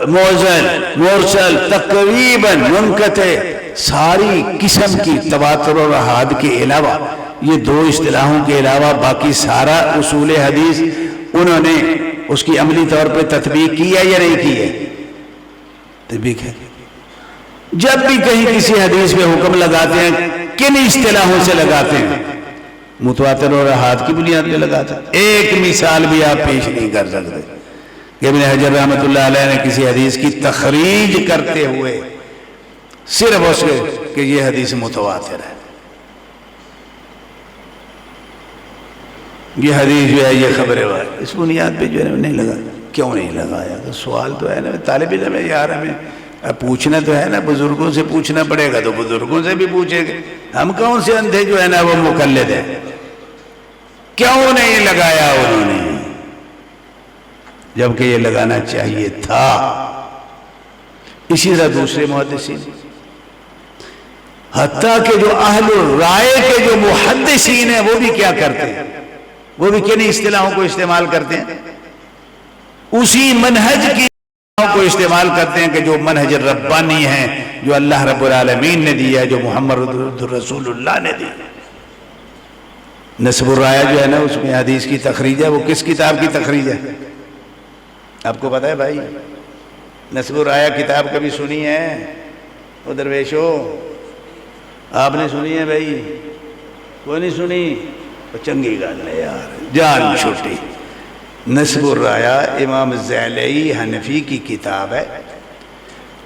معضل، مرسل، تقریباً منقطع، ساری قسم کی تواتر اور احاد کے علاوہ، یہ دو اصطلاحوں کے علاوہ باقی سارا اصول حدیث انہوں نے اس کی عملی طور پہ تطبیق کی ہے یا نہیں کی ہے؟ تطبیق ہے۔ جب بھی کہیں کسی حدیث پہ حکم لگاتے ہیں کن اصطلاحوں سے لگاتے ہیں؟ متواتر اور احاد کی بنیاد پہ لگاتے ہیں۔ ایک مثال بھی آپ پیش نہیں کر سکتے کہ ابن حجر رحمت اللہ علیہ نے کسی حدیث کی تخریج کرتے ہوئے صرف اس کہ یہ حدیث متواتر ہے، یہ حدیث جو ہے یہ خبر ہے، اس بنیاد پہ جو ہے نہیں لگا۔ کیوں نہیں لگایا؟ تو سوال تو ہے نا طالب علم ہے یار، ہمیں پوچھنا تو ہے نا، بزرگوں سے پوچھنا پڑے گا تو بزرگوں سے بھی پوچھیں گے، ہم کون سے اندھے جو ہے نا وہ مقلد ہیں؟ کیوں نہیں لگایا انہوں نے؟ جبکہ یہ لگانا چاہیے تھا۔ اسی طرح دوسرے محدثین، حتیٰ کہ جو اہل رائے کے جو محدثین ہیں وہ بھی کیا کرتے ہیں؟ وہ بھی کن اصطلاحوں کو استعمال کرتے ہیں؟ اسی منہج کی کو استعمال کرتے ہیں کہ جو منہج ربانی ہیں، جو اللہ رب العالمین نے دیا ہے، جو محمد رسول اللہ نے دی۔ نصب الرایہ جو ہے نا اس میں حدیث کی تخریج ہے، وہ کس کتاب کی تخریج ہے؟ آپ کو پتہ ہے بھائی؟ نصب الرایہ کتاب کبھی سنی ہے؟ وہ درویشو آپ نے سنی ہے بھائی؟ کوئی نہیں سنی؟ چنگی گل ہے یار، جان چھوٹی۔ نصب الرایہ امام زیلعی حنفی کی کتاب ہے،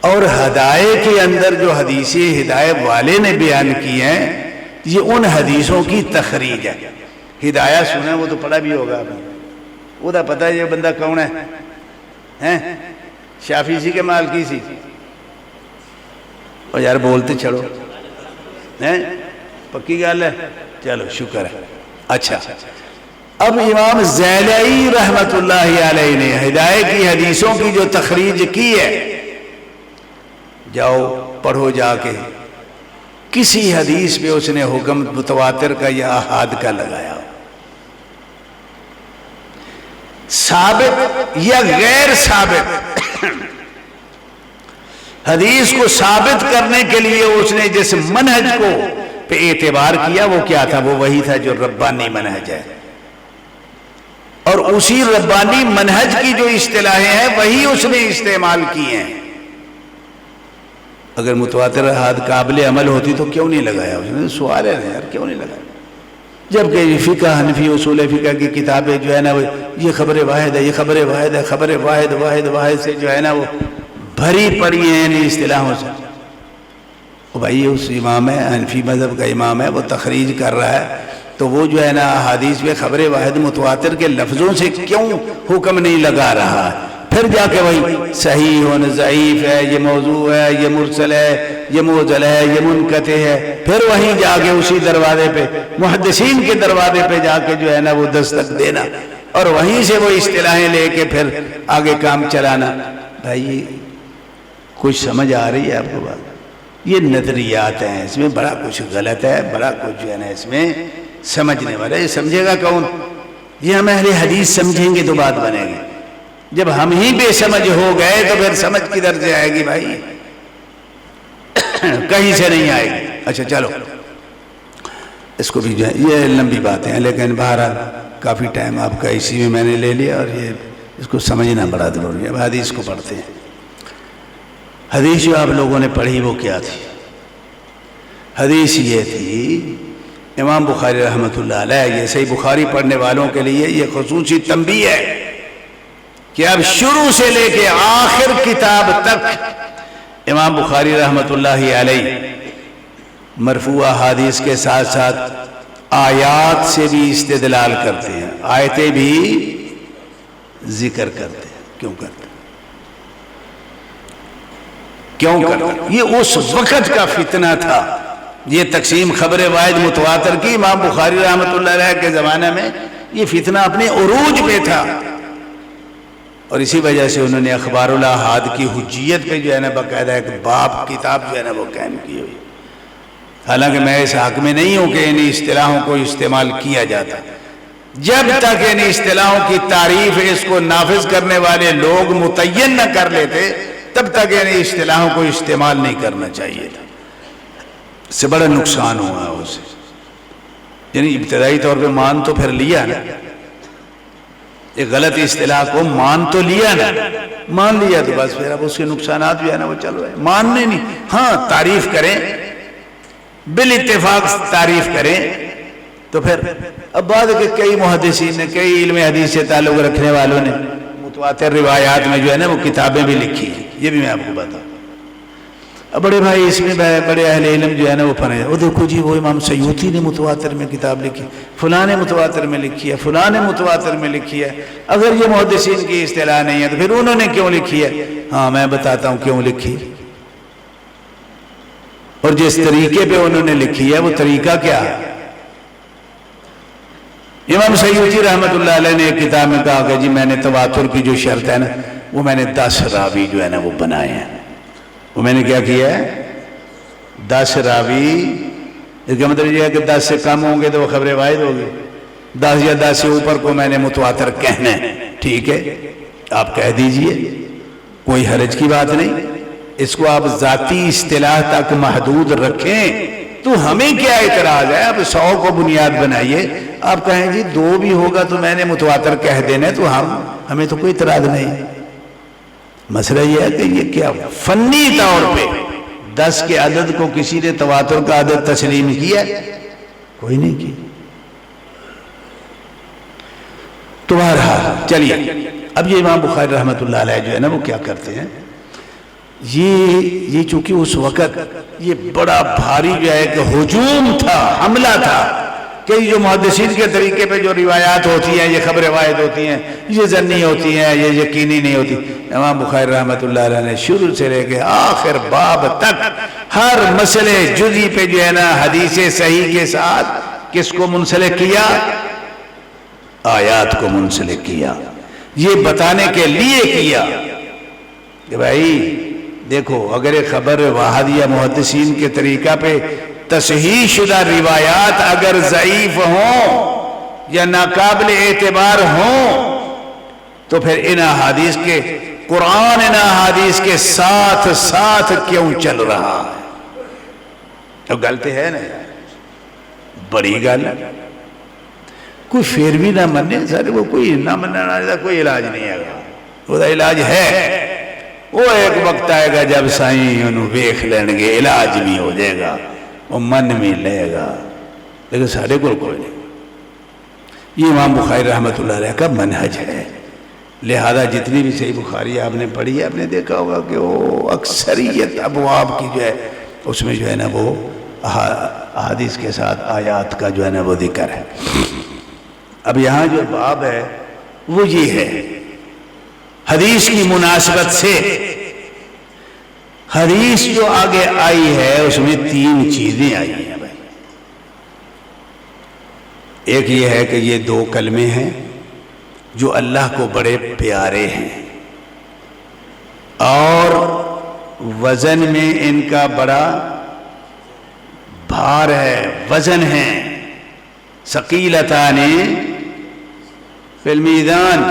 اور ہدایہ کے اندر جو حدیثیں ہدایہ والے نے بیان کی ہیں یہ ان حدیثوں کی تخریج ہے۔ ہدایہ سنا وہ تو پڑھا بھی ہوگا، وہ تو پتہ ہے یہ بندہ کون ہے، شافعی سی کے مالکی سی؟ اور یار بولتے چڑھو، پکی گل ہے، چلو شکر ہے۔ اچھا، اب امام زیلعی رحمت اللہ علیہ نے ہدایہ کی حدیثوں کی جو تخریج کی ہے، جاؤ پڑھو جا کے، کسی حدیث پہ اس نے حکم متواتر کا یا احاد کا لگایا، ثابت یا غیر ثابت۔ حدیث کو ثابت کرنے کے لیے اس نے جس منہج کو پہ اعتبار کیا وہ کیا تھا؟ وہ وہی تھا جو ربانی منہج ہے، اور اسی ربانی منہج کی جو اصطلاحیں ہیں وہی اس نے استعمال کی ہیں۔ اگر متواتر احاد قابل عمل ہوتی تو کیوں نہیں لگایا اس نے؟ سوال ہے نا یار، کیوں نہیں لگایا؟ جبکہ فقہ حنفی اصول فقہ کی کتابیں جو ہے نا یہ خبر واحد ہے، یہ خبر واحد ہے، خبر واحد واحد واحد سے جو ہے نا وہ بھری پڑی ہیں ان اصطلاحوں سے۔ بھائی اس امام ہے، حنفی مذہب کا امام ہے، وہ تخریج کر رہا ہے تو وہ جو ہے نا حدیث میں خبر واحد متواتر کے لفظوں سے کیوں حکم نہیں لگا رہا؟ پھر جا کے وہی صحیح ہونا، ضعیف ہے، یہ موضوع ہے، یہ مرسل ہے، یہ معضل ہے، یہ منقطع ہے، پھر وہیں جا کے اسی دروازے پہ محدثین کے دروازے پہ جا کے جو ہے نا وہ دستک دینا اور وہیں سے وہ اصطلاحیں لے کے پھر آگے کام چلانا۔ بھائی کچھ سمجھ آ رہی ہے آپ کو بات؟ یہ نظریات ہیں، اس میں بڑا کچھ غلط ہے، بڑا کچھ جو ہے نا اس میں سمجھنے والا، یہ سمجھے گا کون؟ یہ ہم اہل حدیث سمجھیں گے تو بات بنے گی، جب ہم ہی بے سمجھ ہو گئے تو پھر سمجھ کدھر سے آئے گی بھائی؟ کہیں سے نہیں آئے گی۔ اچھا چلو اس کو بھی جو ہے، یہ لمبی باتیں ہیں لیکن بہرحال کافی ٹائم آپ کا اسی میں نے لے لیا، اور یہ اس کو سمجھنا بڑا ضروری ہے۔ اب حدیث کو پڑھتے ہیں۔ حدیث جو آپ لوگوں نے پڑھی وہ کیا تھی؟ حدیث یہ تھی، امام بخاری رحمۃ اللہ علیہ، یہ صحیح بخاری پڑھنے والوں کے لیے یہ خصوصی تنبیہ ہے کہ اب شروع سے لے کے آخر کتاب تک امام بخاری رحمۃ اللہ علیہ مرفوع حدیث کے ساتھ ساتھ آیات سے بھی استدلال کرتے ہیں، آیتیں بھی ذکر کرتے ہیں۔ کیوں کرتے ہیں؟ کیوں کرتے ہیں؟ یہ اس وقت کا فتنہ تھا، یہ تقسیم خبر واحد متواتر کی امام بخاری رحمۃ اللہ علیہ کے زمانے میں یہ فتنہ اپنے عروج پہ تھا، اور اسی وجہ سے انہوں نے اخبار الاحاد کی حجیت پہ جو ہے نا باقاعدہ ایک باب کتاب جو ہے نا وہ قائم کی ہوئی۔ حالانکہ میں اس حق میں نہیں ہوں کہ ان اصطلاحوں کو استعمال کیا جاتا، جب تک ان اصطلاحوں کی تعریف اس کو نافذ کرنے والے لوگ متعین نہ کر لیتے تب تک ان اصطلاحوں کو استعمال نہیں کرنا چاہیے تھا۔ اس سے بڑا نقصان ہوا ہے اسے، یعنی ابتدائی طور پہ مان تو پھر لیا نا، ایک غلط اصطلاح کو مان تو لیا نا، مان لیا تو بس پھر اب اس کے نقصانات جو ہے نا وہ چل رہے ہیں۔ ماننے نہیں، ہاں تعریف کریں، بالاتفاق تعریف کریں، تو پھر اب بعد کے کئی محدثین نے، کئی علم حدیث سے تعلق رکھنے والوں نے متواتر روایات میں جو ہے نا وہ کتابیں بھی لکھی ہیں، یہ بھی میں آپ کو بتاؤں۔ اب بڑے بھائی اس میں بڑے اہل علم جو ہے نا وہ پڑھے، وہ دیکھو جی وہ امام سیوطی نے متواتر میں کتاب لکھی، فلاں نے متواتر میں لکھی ہے، فلاں نے متواتر میں لکھی ہے۔ اگر یہ محدثین کی اصطلاح نہیں ہے تو پھر انہوں نے کیوں لکھی ہے؟ ہاں میں بتاتا ہوں کیوں لکھی، اور جس طریقے پہ انہوں نے لکھی ہے وہ طریقہ کیا ہے۔ امام سیوطی رحمۃ اللہ علیہ نے ایک کتاب میں کہا کہ جی میں نے تواتر کی جو شرط ہے نا وہ میں نے 10 راوی جو ہے نا وہ بنائے ہیں۔ وہ میں نے کیا کیا ہے؟ 10 راوی، اس کا مطلب یہ ہے کہ 10 سے کم ہوں گے تو وہ خبر واحد ہوگی، 10 یا 10 سے اوپر کو میں نے متواتر کہنا ہے۔ ٹھیک ہے، آپ کہہ دیجئے، کوئی حرج کی بات نہیں، اس کو آپ ذاتی اصطلاح تک محدود رکھیں تو ہمیں کیا اعتراض ہے؟ آپ 100 کو بنیاد بنائیے، آپ کہیں جی 2 بھی ہوگا تو میں نے متواتر کہہ دینا تو ہمیں تو کوئی اعتراض نہیں۔ مسئلہ یہ ہے کہ یہ کیا فنی طور پہ 10 کے عدد کو کسی نے تواتر کا عدد تسلیم کیا؟ کوئی نہیں کی۔ تو بہرحال چلیے، اب یہ امام بخاری رحمۃ اللہ علیہ جو ہے نا وہ کیا کرتے ہیں، یہ چونکہ اس وقت یہ بڑا بھاری جو ہے کہ ہجوم تھا، حملہ تھا کہ جو محدثین کے طریقے پہ جو روایات ہوتی ہیں یہ خبر واحد ہوتی ہیں، یہ ظنی ہوتی ہیں، یہ یقینی نہیں ہوتی۔ امام بخاری رحمۃ اللہ علیہ نے شروع سے لے کے آخر باب تک ہر مسئلے جزئی پہ جو ہے نا حدیث صحیح کے ساتھ کس کو منسلک کیا؟ آیات کو منسلک کیا۔ یہ بتانے کے لیے کیا کہ بھائی دیکھو، اگر ایک خبر واحد یا محدثین کے طریقہ پہ تصحیح شدہ روایات اگر ضعیف ہوں یا ناقابل اعتبار ہوں تو پھر ان احادیث کے قرآن ان احادیث کے ساتھ ساتھ کیوں چل رہا ہے؟ تو غلط ہے نا، بڑی گل۔ کوئی پھر بھی نہ منے سارے، وہ کوئی نہ مننا کوئی علاج نہیں ہے، وہ علاج ہے۔ وہ ایک وقت آئے گا جب سائیں انہوں ویکھ لیں گے، علاج بھی ہو جائے گا، وہ من بھی لے گا، لیکن سارے کو کوئی نہیں۔ یہ امام بخاری رحمۃ اللہ علیہ کا منہج ہے، لہذا جتنی بھی صحیح بخاری آپ نے پڑھی ہے آپ نے دیکھا ہوگا کہ وہ اکثریت ابواب کی جو ہے اس میں جو ہے نا وہ احادیث کے ساتھ آیات کا جو ہے نا وہ ذکر ہے۔ اب یہاں جو باب ہے وہ یہ ہے، حدیث کی مناسبت سے حدیث جو آگے آئی ہے اس میں 3 چیزیں آئی ہیں بھائی۔ ایک یہ ہے کہ یہ 2 کلمے ہیں جو اللہ کو بڑے پیارے ہیں اور وزن میں ان کا بڑا بھار ہے، وزن ہے، ثقیلتان فی المیزان،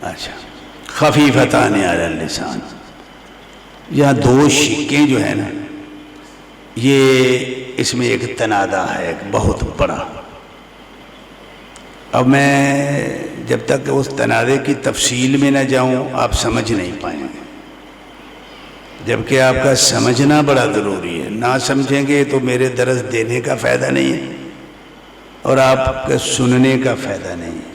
اچھا خفیفتان علی اللسان۔ یہاں 2 شکیں جو ہیں نا یہ اس میں ایک تنازع ہے، ایک بہت بڑا، اب میں جب تک اس تنازع کی تفصیل میں نہ جاؤں آپ سمجھ نہیں پائیں گے، جبکہ آپ کا سمجھنا بڑا ضروری ہے۔ نہ سمجھیں گے تو میرے درس دینے کا فائدہ نہیں ہے اور آپ کے سننے کا فائدہ نہیں ہے۔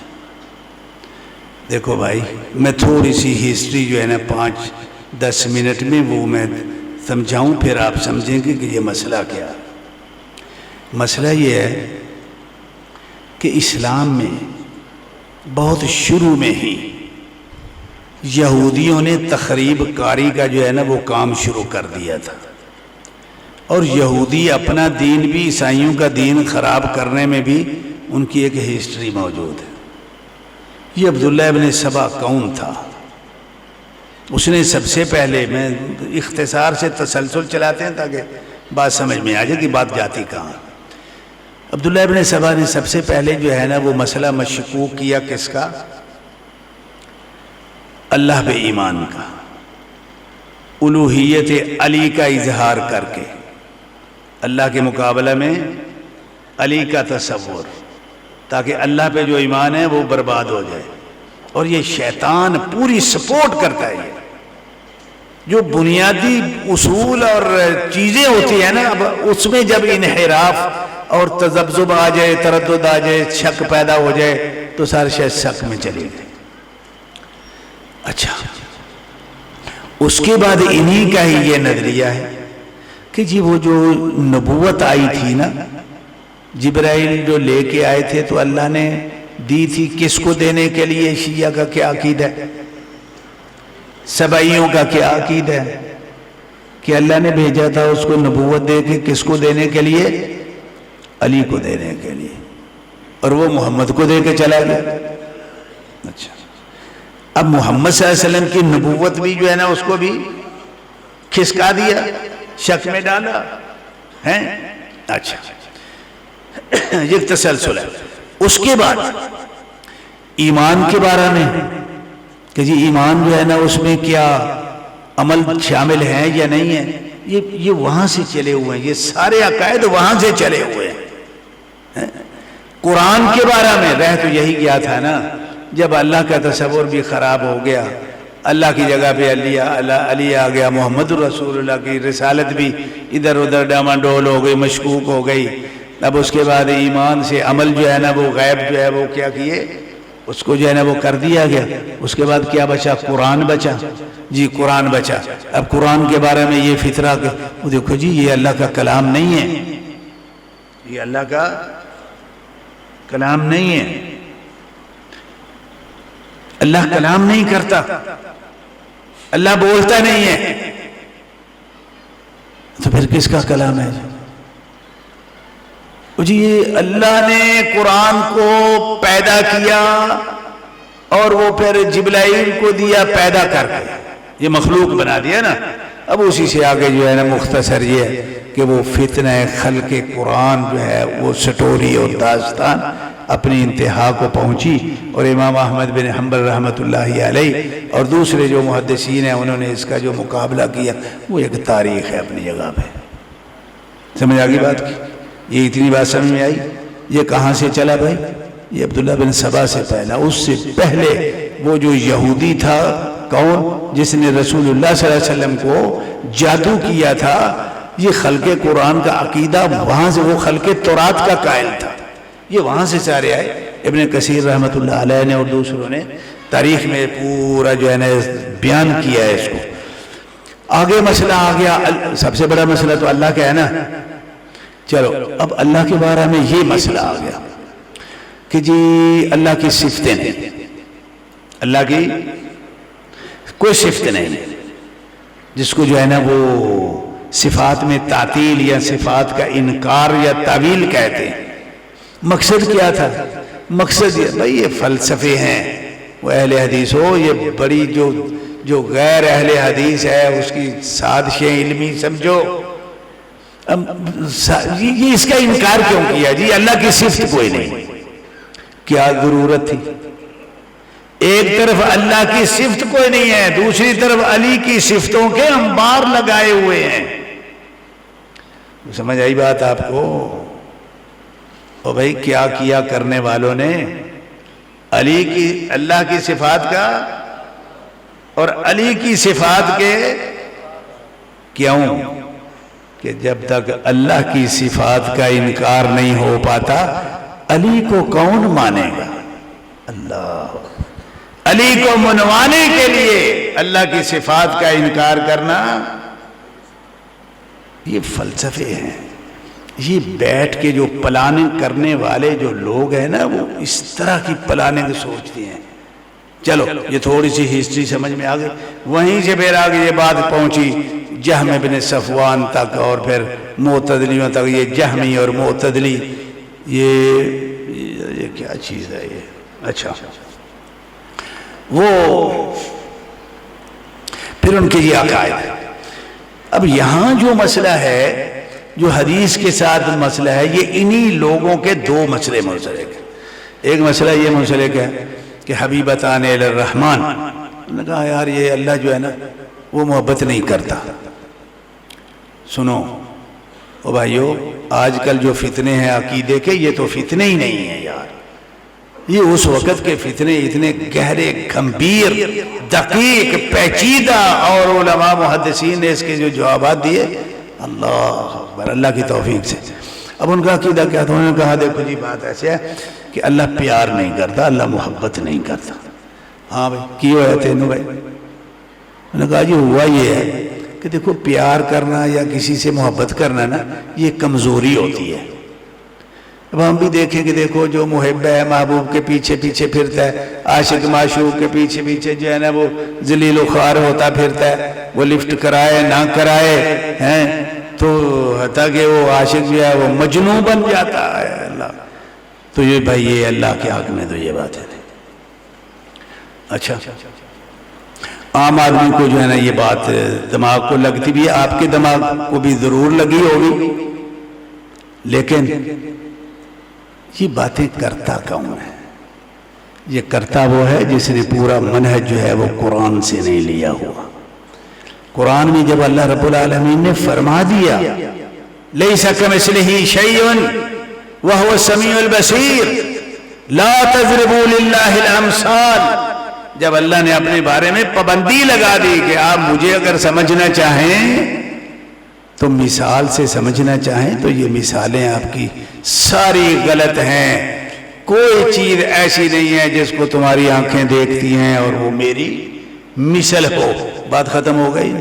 دیکھو بھائی، میں تھوڑی سی ہسٹری جو ہے نا 5-10 منٹ میں وہ میں سمجھاؤں، پھر آپ سمجھیں گے کہ یہ مسئلہ کیا ہے۔ مسئلہ یہ ہے کہ اسلام میں بہت شروع میں ہی یہودیوں نے تخریب کاری کا جو ہے نا وہ کام شروع کر دیا تھا، اور یہودی اپنا دین بھی عیسائیوں کا دین خراب کرنے میں بھی ان کی ایک ہسٹری موجود ہے۔ یہ عبداللہ ابن سبا کون تھا؟ اس نے سب سے پہلے، میں اختصار سے تسلسل چلاتے ہیں تاکہ بات سمجھ میں آ جائے کہ بات جاتی کہاں۔ عبداللہ ابن سبا نے سب سے پہلے جو ہے نا وہ مسئلہ مشکوک کیا کس کا؟ اللہ پہ ایمان کا، الوہیت علی کا اظہار کر کے، اللہ کے مقابلہ میں علی کا تصور، تاکہ اللہ پہ جو ایمان ہے وہ برباد ہو جائے۔ اور یہ شیطان پوری سپورٹ کرتا ہے۔ یہ جو بنیادی اصول اور چیزیں ہوتی ہیں نا، اب اس میں جب انحراف اور تذبذب آ جائے، تردد آ جائے، شک پیدا ہو جائے تو سارے شاید شک میں چلے گئے۔ اچھا، اس کے بعد انہی کا ہی یہ نظریہ ہے کہ جی وہ جو نبوت آئی تھی نا، جبرائیل جو لے کے آئے تھے تو اللہ نے دی تھی کس کو دینے کے لیے؟ شیعہ کا کیا عقیدہ ہے؟ سبائیوں کا کیا عقیدہ ہے کہ اللہ نے بھیجا تھا اس کو نبوت دے کے کس کو دینے کے لیے؟ علی کو دینے کے لیے، اور وہ محمد کو دے کے چلا گیا۔ اچھا، اب محمد صلی اللہ علیہ وسلم کی نبوت بھی جو ہے نا اس کو بھی کھسکا دیا، شک میں ڈالا ہے۔ اچھا، یہ تسلسل ہے۔ اس کے بعد ایمان کے بارے میں کہ جی ایمان جو ہے نا اس میں کیا عمل شامل ہیں یا نہیں ہے، یہ وہاں سے چلے ہوئے ہیں، یہ سارے عقائد وہاں سے چلے ہوئے ہیں۔ قرآن کے بارے میں رہ تو یہی گیا تھا نا، جب اللہ کا تصور بھی خراب ہو گیا، اللہ کی جگہ پہ علی آ گیا، محمد رسول اللہ کی رسالت بھی ادھر ادھر ڈاماڈول ہو گئی، مشکوک ہو گئی۔ اب اس کے بعد ایمان سے عمل جو ہے نا وہ غیب جو ہے وہ کیا کیے، اس کو جو ہے نا وہ کر دیا گیا۔ اس کے بعد کیا بچا؟ قرآن بچا۔ جی قرآن بچا۔ اب قرآن کے بارے میں یہ فطرہ کہ وہ دیکھو جی یہ اللہ کا کلام نہیں ہے، یہ اللہ کا کلام نہیں ہے، اللہ کلام نہیں کرتا، اللہ بولتا نہیں ہے، تو پھر کس کا کلام ہے؟ جی یہ اللہ نے قرآن کو پیدا کیا اور وہ پھر جبرائیل کو دیا پیدا کر کے، یہ مخلوق بنا دیا نا۔ اب اسی سے آگے جو ہے نا مختصر یہ ہے کہ وہ فتنہ خلق قرآن جو ہے وہ سٹوری اور داستان اپنی انتہا کو پہنچی، اور امام احمد بن حنبل رحمۃ اللہ علیہ اور دوسرے جو محدثین ہیں انہوں نے اس کا جو مقابلہ کیا، وہ ایک تاریخ ہے اپنی جگہ پہ۔ سمجھ آگئی بات کی؟ یہ اتنی بات سمجھ میں آئی؟ یہ کہاں سے چلا بھائی؟ یہ عبداللہ بن سبا سے پہلا۔ اس سے پہلے وہ جو یہودی تھا، کون؟ جس نے رسول اللہ صلی اللہ علیہ وسلم کو جادو کیا تھا، یہ خلق قرآن کا عقیدہ وہاں سے، وہ خلق تورات کا قائل تھا، یہ وہاں سے سارے آئے۔ ابن کثیر رحمۃ اللہ علیہ نے اور دوسروں نے تاریخ میں پورا جو ہے نا بیان کیا ہے اس کو۔ آگے مسئلہ آ گیا، سب سے بڑا مسئلہ تو اللہ کا ہے نا۔ چلو اب اللہ کے بارے میں یہ مسئلہ آ گیا کہ جی اللہ کی صفتیں نہیں، اللہ کی کوئی صفت نہیں جس کو جو ہے نا وہ صفات میں تعطیل یا صفات کا انکار یا تعویل کہتے ہیں۔ مقصد کیا تھا؟ مقصد یہ بھائی یہ فلسفے ہیں، وہ اہل حدیث ہو، یہ بڑی جو غیر اہل حدیث ہے اس کی سازشیں علمی سمجھو۔ یہ اس کا انکار کیوں کیا؟ جی اللہ کی صفت کوئی نہیں، کیا ضرورت تھی؟ ایک طرف اللہ کی صفت کوئی نہیں ہے، دوسری طرف علی کی صفتوں کے انبار لگائے ہوئے ہیں۔ سمجھ آئی بات آپ کو؟ اور بھائی کیا کیا کرنے والوں نے علی کی اللہ کی صفات کا اور علی کی صفات کے کیوں کہ جب تک اللہ کی صفات کا انکار نہیں ہو پاتا علی کو کون مانے گا؟ اللہ علی کو منوانے کے لیے اللہ کی صفات کا انکار کرنا یہ فلسفے ہیں. یہ بیٹھ کے جو پلاننگ کرنے والے جو لوگ ہیں نا وہ اس طرح کی پلاننگ سوچتے ہیں. چلو یہ تھوڑی سی ہسٹری سمجھ میں آ گئی. وہیں سے پھر آگے یہ بات پہنچی جہم بن صفوان تک اور پھر معتدلیوں تک. یہ جہمی اور معتدلی یہ کیا چیز ہے یہ؟ اچھا وہ پھر ان کے یہ عقائد. اب یہاں جو مسئلہ ہے جو حدیث کے ساتھ مسئلہ ہے یہ انہی لوگوں کے دو مسئلے منسلک ہیں. ایک مسئلہ یہ منسلک ہے کہ حبیبتان الی الرحمن. انہوں نے کہا یار یہ اللہ جو ہے نا وہ محبت نہیں کرتا. سنو او بھائیو آج کل جو فتنے ہیں عقیدے کے یہ تو فتنے ہی نہیں ہیں یار. یہ اس وقت کے فتنے اتنے گہرے گھمبیر دقیق پیچیدہ اور علماء محدثین نے اس کے جو جوابات دیے اللہ اکبر اللہ کی توفیق سے. اب ان کا عقیدہ کیا تھا؟ انہوں نے کہا دیکھو جی بات ایسے ہے کہ اللہ پیار نہیں کرتا اللہ محبت نہیں کرتا. ہاں بھائی کی ہوا ہے تینوں بھائی؟ انہوں نے کہا جی ہوا یہ ہے کہ دیکھو پیار کرنا یا کسی سے محبت کرنا نا یہ کمزوری ہوتی ہے. اب ہم بھی دیکھیں کہ دیکھو جو محب ہے محبوب کے پیچھے پیچھے پھرتا ہے, عاشق معشوق کے پیچھے پیچھے جو ہے نا وہ ذلیل و خوار ہوتا پھرتا ہے, وہ لفٹ کرائے نہ کرائے ہیں تو حتیٰ کہ وہ عاشق جو ہے وہ مجنون بن جاتا ہے. اللہ تو یہ بھائی یہ اللہ کے حق میں تو یہ بات ہے. اچھا عام آدمی کو جو ہے نا یہ بات دماغ کو لگتی بھی ہے, آپ کے دماغ کو بھی ضرور لگی ہوگی, لیکن یہ باتیں کرتا کون ہے؟ یہ کرتا وہ ہے جس نے پورا منہج جو ہے وہ قرآن سے نہیں لیا ہوا. قرآن میں جب اللہ رب العالمین نے فرما دیا لیس کمثلہ شیء وہو السمیع البصیر لا تضربوا للہ الامثال, جب اللہ نے اپنے بارے میں پابندی لگا دی کہ آپ مجھے اگر سمجھنا چاہیں تو مثال سے سمجھنا چاہیں تو یہ مثالیں آپ کی ساری غلط ہیں. کوئی چیز ایسی نہیں ہے جس کو تمہاری آنکھیں دیکھتی ہیں اور وہ میری مثل ہو. بات ختم ہو گئی.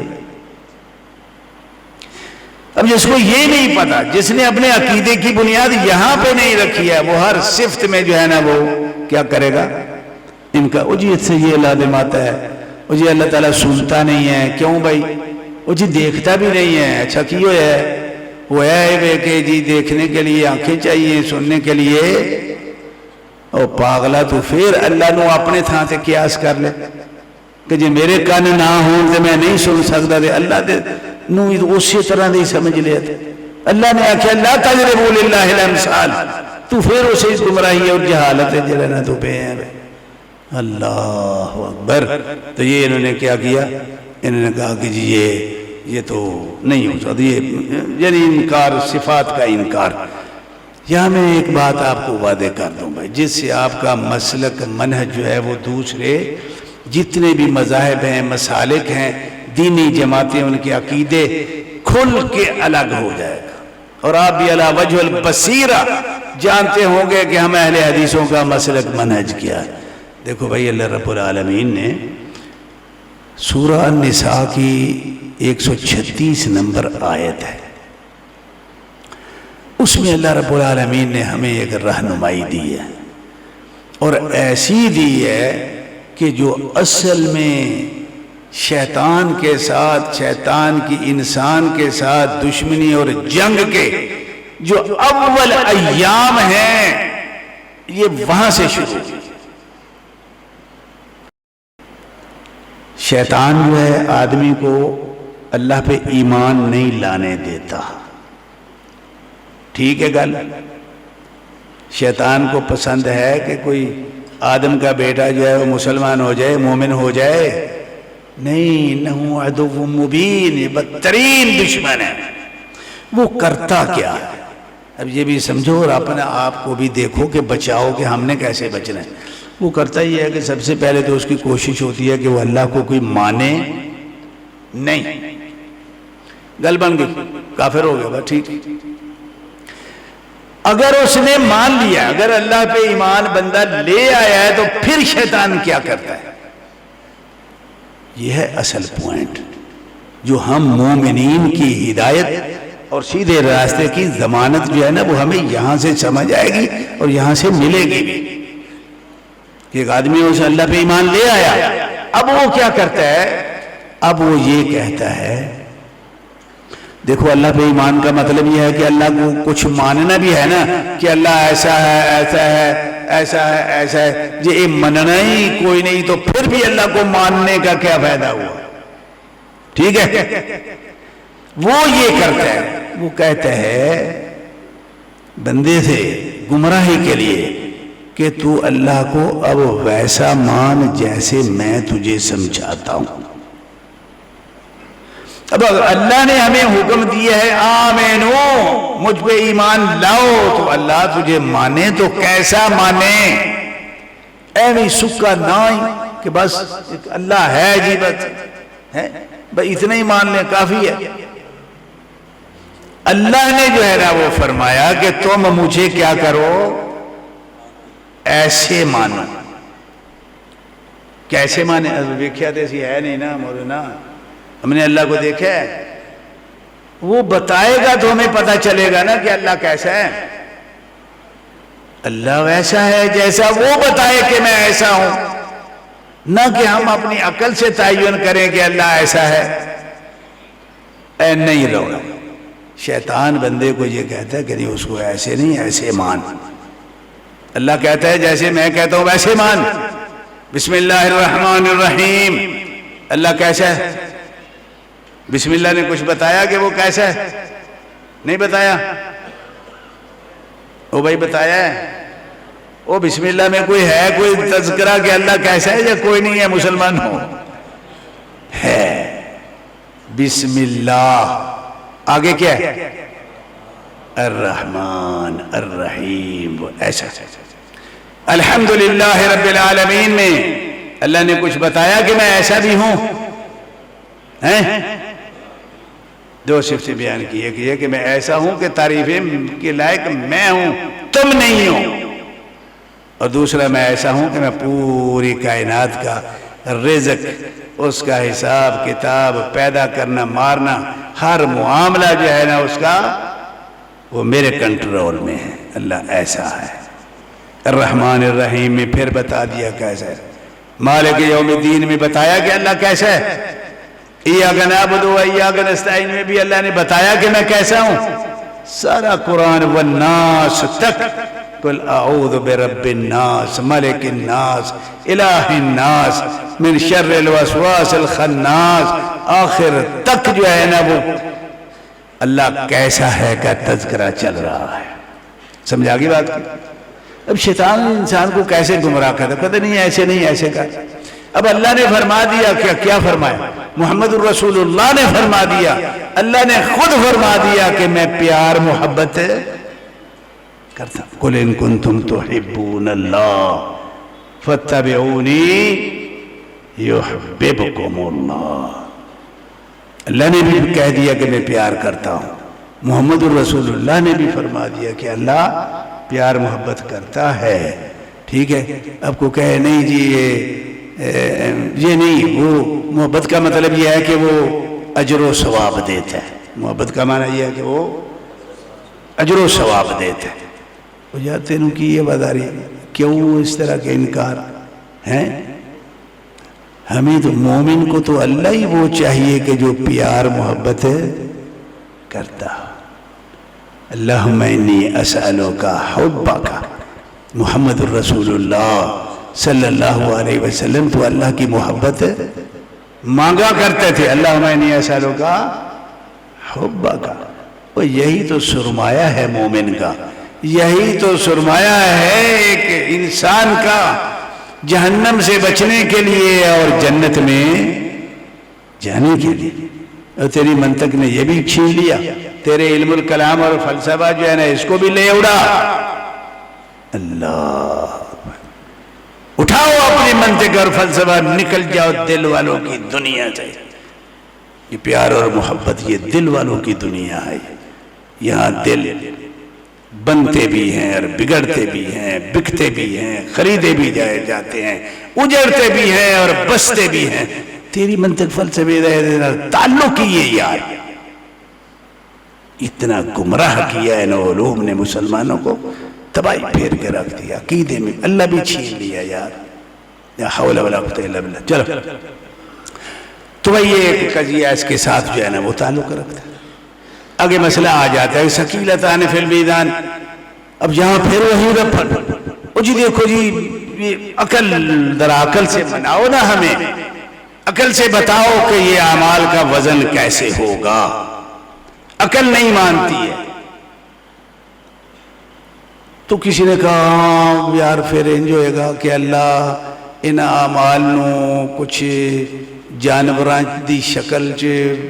اب جس کو یہ نہیں پتا, جس نے اپنے عقیدے کی بنیاد یہاں پہ نہیں رکھی ہے, وہ ہر صفت میں جو ہے نا وہ کیا کرے گا ان کا جی اس سے یہ لازم آتا ہے, جی اللہ تعالیٰ سنتا نہیں ہے. کیوں بھائی؟ وہ جی دیکھتا بھی نہیں ہے. اچھا کیوں ہے؟ وہ ہے کہ جی دیکھنے کے لیے آنکھیں چاہیے, سننے کے لیے. او پاگلا تو پھر اللہ نو اپنے تھان سے قیاس کر لے کہ جی میرے کان نہ ہوں تو میں نہیں سن سکتا. دے اللہ دے نو اسی طرح نہیں سمجھ لیا تھے. اللہ نے آخیا لا تضربوا للہ الامثال, تو پھر اسے گمراہی اور جہالت ہے جلنا تو پہ ہے. اللہ اکبر. تو یہ انہوں نے کیا کیا؟ انہوں نے کہا کہ جی یہ تو نہیں ہو سکتا, یہ یعنی انکار صفات کا انکار. یہاں میں ایک بات آپ کو وعدے کر دوں بھائی, جس سے آپ کا مسلک منہج جو ہے وہ دوسرے جتنے بھی مذاہب ہیں مسالک ہیں دینی جماعتیں ان کے عقیدے کھل کے الگ ہو جائے گا, اور آپ بھی علی وجہ البصیرہ جانتے ہوں گے کہ ہم اہل حدیثوں کا مسلک منہج کیا ہے. دیکھو بھائی اللہ رب العالمین نے سورہ النساء کی 136 نمبر آیت ہے, اس میں اللہ رب العالمین نے ہمیں ایک رہنمائی دی ہے, اور ایسی دی ہے کہ جو اصل میں شیطان کے ساتھ, شیطان کی انسان کے ساتھ دشمنی اور جنگ کے جو اول ایام ہیں یہ وہاں سے شروع. شیطان جو ہے آدمی کو اللہ پہ ایمان نہیں لانے دیتا. ٹھیک ہے گل, شیطان کو پسند ہے کہ کوئی آدم کا بیٹا جو ہے وہ مسلمان ہو جائے, مومن ہو جائے. نہیں, انہو عدو مبین, یہ بدترین دشمن ہے. وہ کرتا کیا ہے اب یہ بھی سمجھو, اور اپنے آپ کو بھی دیکھو کہ بچاؤ کہ ہم نے کیسے بچنا ہے. وہ کرتا ہی ہے کہ سب سے پہلے تو اس کی کوشش ہوتی ہے کہ وہ اللہ کو کوئی مانے نہیں. گل بن گئی، کافر ہو گیا، بس ٹھیک. اگر اس نے مان لیا، اگر اللہ پہ ایمان بندہ لے آیا ہے، تو پھر شیطان کیا کرتا ہے؟ یہ ہے اصل پوائنٹ جو ہم مومنین کی ہدایت اور سیدھے راستے کی ضمانت جو ہے نا، وہ ہمیں یہاں سے سمجھ آئے گی اور یہاں سے ملے گی بھی. کہ ایک آدمی اسے اللہ پہ ایمان لے آیا، اب وہ کیا کرتا ہے؟ اب وہ یہ کہتا ہے، دیکھو اللہ پہ ایمان کا مطلب یہ ہے کہ اللہ کو کچھ ماننا بھی ہے نا، کہ اللہ ایسا ہے، ایسا ہے، ایسا ہے، ایسا ہے. یہ مننا ہی کوئی نہیں تو پھر بھی اللہ کو ماننے کا کیا فائدہ ہوا؟ ٹھیک ہے. وہ یہ کرتا ہے، وہ کہتا ہے بندے سے گمراہی کے لیے کہ تو اللہ کو اب ویسا مان جیسے میں تجھے سمجھاتا ہوں. اب اللہ نے ہمیں حکم دیا ہے آمینو، مجھ پہ ایمان لاؤ، تو اللہ تجھے مانے تو کیسا مانے؟ ایویں سکا نہ کہ بس اللہ ہے جی، بس اتنا ہی مان لیں کافی ہے. اللہ نے جو ہے نا وہ فرمایا کہ تم مجھے کیا کرو؟ ایسے مانو. کیسے مانے؟ دیکھا تو ایسی ہے نہیں نا مولانا، ہم نے اللہ کو دیکھا ہے. وہ بتائے گا تو ہمیں پتہ چلے گا نا کہ اللہ کیسا ہے. اللہ ویسا ہے جیسا وہ بتائے کہ میں ایسا ہوں، نہ کہ ہم اپنی عقل سے تعین کریں کہ اللہ ایسا ہے. اے نہیں لوگا، شیطان بندے کو یہ کہتا ہے کہ نہیں، اس کو ایسے نہیں، ایسے مان. اللہ کہتا ہے جیسے میں کہتا ہوں ویسے مان. بسم اللہ الرحمن الرحیم، اللہ کیسا ہے؟ بسم اللہ نے کچھ بتایا کہ وہ کیسا ہے؟ نہیں بتایا. وہ بھائی بتایا ہے؟ وہ بسم اللہ میں کوئی ہے کوئی تذکرہ کہ اللہ کیسا ہے یا کوئی نہیں ہے؟ مسلمان ہو ہے بسم اللہ، آگے کیا ہے؟ الرحمن الرحیم. ایسا الحمدللہ رب العالمین میں اللہ نے کچھ بتایا کہ میں ایسا بھی ہوں؟ دو صفتیں بیان کی، ایک یہ کہ میں ایسا ہوں کہ تعریفیں کے لائق میں ہوں، تم نہیں ہو، اور دوسرا میں ایسا ہوں کہ میں پوری کائنات کا رزق، اس کا حساب کتاب، پیدا کرنا مارنا، ہر معاملہ جو ہے نا اس کا، وہ میرے کنٹرول میں ہے. اللہ ایسا ہے. الرحمن الرحیم میں پھر بتا دیا کیسا ہے. مالک یوم الدین میں بتایا کہ اللہ کیسا ہے. ایاک نعبد و ایاک نستعین میں بھی اللہ نے بتایا کہ میں کیسا ہوں. سارا قرآن والناس تک، قل اعوذ برب الناس ملک الناس الہ الناس من شر الوسواس الخناس، آخر تک جو ہے نا وہ اللہ کیسا ہے کا تذکرہ چل رہا ہے. سمجھا گی بات کی؟ اب شیطان انسان کو کیسے گمراہ کرتا، کہتے نہیں ایسے نہیں ایسے کا. اب اللہ نے فرما دیا، کیا فرمایا؟ محمد الرسول اللہ نے فرما دیا، اللہ نے خود فرما دیا کہ میں پیار محبت کرتا ہوں. قل ان کنتم تحبون اللہ فاتبعونی یحببکم اللہ. اللہ نے بھی کہہ دیا کہ میں پیار کرتا ہوں. محمد الرسول اللہ نے بھی فرما دیا کہ اللہ پیار محبت کرتا ہے. ٹھیک ہے. اب کو کہے نہیں جی یہ نہیں، وہ محبت کا مطلب یہ ہے کہ وہ اجر و ثواب دیتا ہے. محبت کا معنی یہ ہے کہ وہ اجر و ثواب دیتا ہے. وہ یا تینوں کی یہ بات آ رہی ہے، کیوں اس طرح کے انکار ہیں؟ ہمیں تو مومن کو تو اللہ ہی وہ چاہیے کہ جو پیار محبت کرتا. اللہم انی اسألوک حبک. محمد الرسول اللہ صلی اللہ علیہ وسلم تو اللہ کی محبت مانگا کرتے تھے. اللہم انی اسألوک حبک. وہ یہی تو سرمایہ ہے مومن کا، یہی تو سرمایہ ہے ایک انسان کا، جہنم سے بچنے کے لیے اور جنت میں جانے کے لیے. اور تیری منطق نے یہ بھی چھین لیا، تیرے علم الکلام اور فلسفہ جو ہے نا اس کو بھی لے اڑا. اللہ اٹھاؤ اپنی منطق اور فلسفہ، نکل جاؤ دل والوں کی دنیا سے. یہ پیار اور محبت یہ دل والوں کی دنیا ہے. یہاں دل بنتے بھی ہیں اور بگڑتے بھی ہیں، بکتے بھی ہیں، خریدے بھی جاتے ہیں، اجڑتے بھی ہیں اور بستے بھی ہیں. تیری منطق فلسفے تعلق ہی ہے یار. اتنا گمراہ کیا ہے نا علوم نے مسلمانوں کو، تباہی پھیر کے رکھ دیا. عقیدے میں اللہ بھی چھین لیا یار. یا حول ولا قوت الا باللہ. چلو تو بھائی یہ ایک قضیہ اس کے ساتھ جو ہے نا وہ تعلق رکھتا ہے. آگے مسئلہ آ جاتا ہے ثقیلتان فی المیزان. اب یہاں پھر وہی رفت، جی دیکھو جی عقل، ذرا عقل سے مناؤ نا ہمیں، عقل سے بتاؤ کہ یہ اعمال کا وزن کیسے ہوگا. عقل نہیں مانتی ہے. تو کسی نے کہا یار پھر انج ہوئے گا کہ اللہ ان اعمال نو کچھ جانوراں دی شکل چ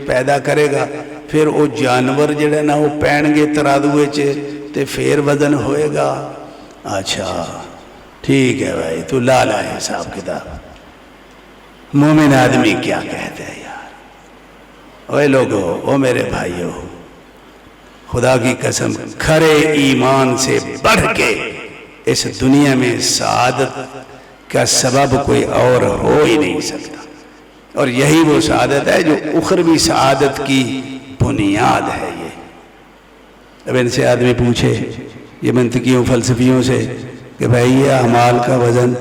پیدا کرے گا، پھر وہ جانور جڑے نا وہ پین گے ترازوے چ تے پھر وزن ہوئے گا. اچھا ٹھیک ہے بھائی، تو لا حساب کتاب. مومن آدمی کیا کہتے ہیں یار؟ اوے لوگو، او میرے بھائیو، خدا کی قسم کھرے ایمان سے بڑھ کے اس دنیا میں سعادت کا سبب کوئی اور ہو ہی نہیں سکتا. اور یہی وہ سعادت ہے جو اخروی سعادت کی بنیاد ہے. یہ اب ان سے آدمی پوچھے یہ منطقیوں فلسفیوں سے کہ بھائی یہ اعمال کا وزن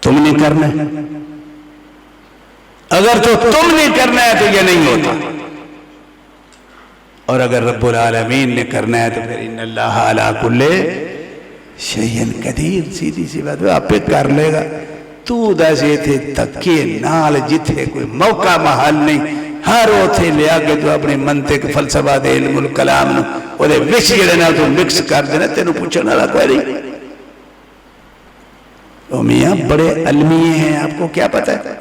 تم نے کرنا ہے، اگر تو تم نے کرنا ہے تو یہ نہیں ہوتا، اور اگر رب العالمین نے کرنا ہے تو پھر ان اللہ علی کل شیء قدیر. سیدھی سی بات ہے، آپ پہ کر لے گا. تو دسے تھے تکے نال جتھے کوئی موقع محل نہیں، ہر اوتھے لیا کے تو اپنی منطق فلسفہ دے علم الکلام نو او دے وچ جڑے نال تو مکس کر دینا، تینوں پوچھن والا کوئی نہیں. او میاں بڑے علمی ہیں، آپ کو کیا پتہ ہے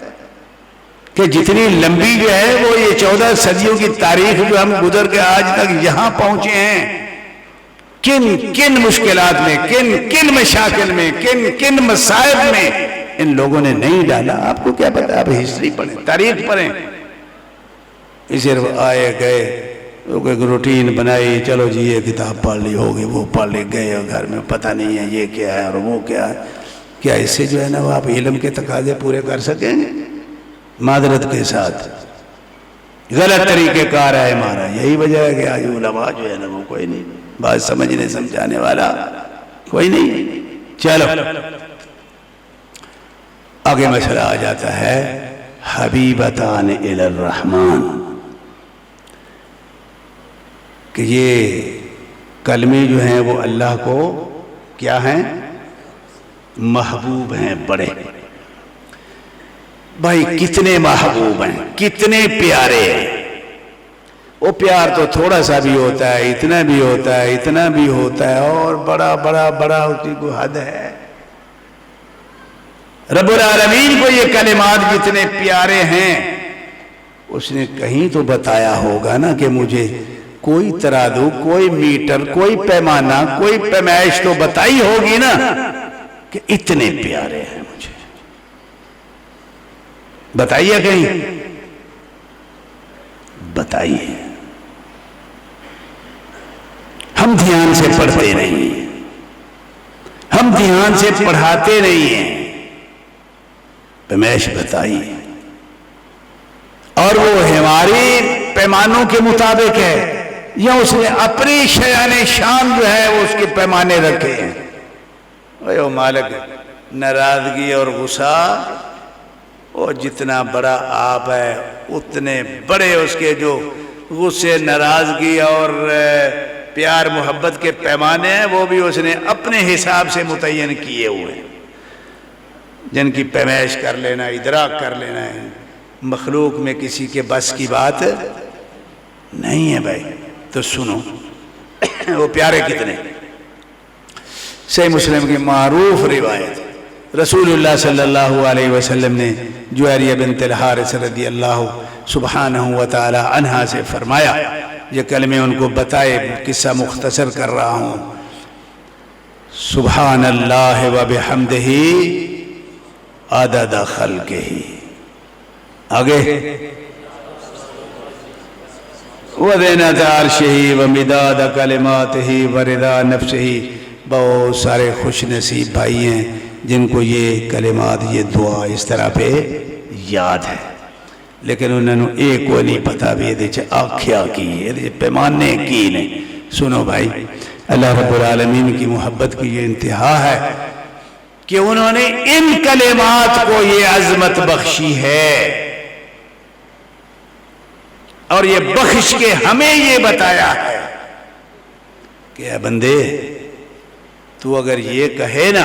کہ جتنی لمبی جو ہے وہ یہ 14 صدیوں کی تاریخ جو ہم گزر کے آج تک یہاں پہنچے ہیں، کن مشکلات میں، کن مشاکل میں، کن مصائب میں ان لوگوں نے نہیں ڈالا. آپ کو کیا پتہ؟ آپ ہسٹری پڑھیں، تاریخ پڑھیں. صرف آئے گئے، ایک روٹین بنائی، چلو جی یہ کتاب پڑھ لی ہوگی، وہ پڑھ لی گئے، اور گھر میں پتہ نہیں ہے یہ کیا ہے اور وہ کیا ہے. کیا اس سے جو ہے نا وہ آپ علم کے تقاضے پورے کر سکیں گے؟ معذرت کے ساتھ غلط طریقے کار ہے ہمارا. یہی وجہ ہے کہ آج علماء جو ہے نا وہ کوئی نہیں، بات سمجھنے سمجھانے والا کوئی نہیں. چلو آگے مسئلہ آ جاتا ہے حبیبتان الی الرحمن، کہ یہ کلمے جو ہیں وہ اللہ کو کیا ہیں؟ محبوب ہیں بڑے. بھائی کتنے محبوب ہیں، کتنے پیارے ہیں. وہ پیار تو تھوڑا سا بھی ہوتا ہے، اتنا بھی ہوتا ہے، اتنا بھی ہوتا ہے، اور بڑا بڑا بڑا اس کی کوئی حد ہے. رب العالمین کو یہ کلمات جتنے پیارے ہیں، اس نے کہیں تو بتایا ہوگا نا کہ مجھے کوئی ترازو، کوئی میٹر، کوئی پیمانہ، کوئی پیمائش تو بتائی ہوگی نا کہ اتنے پیارے ہیں مجھے. بتائیے کہیں، بتائیے. ہم دھیان سے پڑھتے نہیں ہیں، ہم دھیان سے پڑھاتے نہیں ہیں. پیمائش بتائیے، اور وہ ہماری پیمانوں کے مطابق ہے یا اس نے اپنی شیان شان جو ہے وہ اس کے پیمانے رکھے ہیں. اے مالک، ناراضگی اور غصہ، وہ جتنا بڑا آپ ہے اتنے بڑے اس کے جو غصے، ناراضگی اور پیار محبت کے پیمانے ہیں وہ بھی اس نے اپنے حساب سے متعین کیے ہوئے ہیں، جن کی پیمائش کر لینا، ادراک کر لینا ہے مخلوق میں کسی کے بس کی بات نہیں ہے. بھائی تو سنو وہ پیارے کتنے. صحیح مسلم کی معروف روایت، رسول اللہ صلی اللہ علیہ وسلم نے جویریہ بنت الحارث رضی اللہ سبحانہ وتعالی عنہا سے فرمایا، یہ کلمے ان کو بتائے، قصہ مختصر کر رہا ہوں. سبحان اللہ و بحمدہ عدد خلقہ. آگے وزینت عرشہ ومداد کلماتہ ورضا نفسہ. بہت سارے خوش نصیب بھائی ہیں جن کو یہ کلمات یہ دعا اس طرح پہ یاد ہے، لیکن انہوں نے ایک کو نہیں پتا بھی یہ آکھیا کی یہ پیمانے کی نہیں. سنو بھائی، اللہ رب العالمین کی محبت کی یہ انتہا ہے کہ انہوں نے ان کلمات کو یہ عظمت بخشی ہے، اور یہ بخش کے ہمیں یہ بتایا ہے کہ اے بندے، تو اگر یہ کہے نا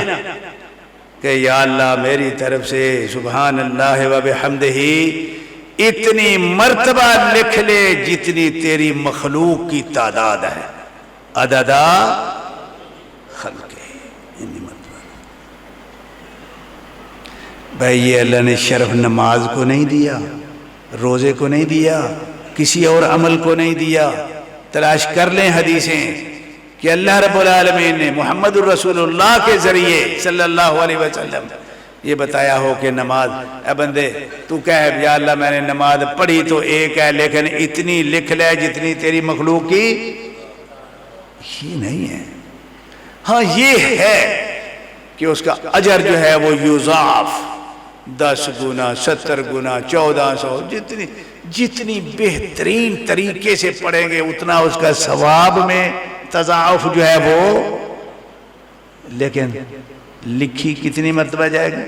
کہ یا اللہ میری طرف سے سبحان اللہ و بحمدہ اتنی مرتبہ لکھ لے جتنی تیری مخلوق کی تعداد ہے، عددا خلقہ. بھائی یہ اللہ نے شرف نماز کو نہیں دیا، روزے کو نہیں دیا، کسی اور عمل کو نہیں دیا. تلاش کر لیں حدیثیں کہ اللہ رب العالمین نے محمد الرسول اللہ کے ذریعے صلی اللہ علیہ وسلم یہ بتایا ہو کہ نماز، اے بندے تو کہہ یا اللہ میں نے نماز پڑھی تو ایک ہے، لیکن اتنی لکھ لے جتنی تیری مخلوق کی. یہ نہیں ہے. ہاں یہ ہے کہ اس کا اجر جو ہے وہ یضاعف 10 گنا 70 گنا 1400، جتنی بہترین طریقے سے پڑھیں گے اتنا اس کا ثواب میں تضاعف جو ہے وہ. لیکن لکھی کتنی مرتبہ جائے گی؟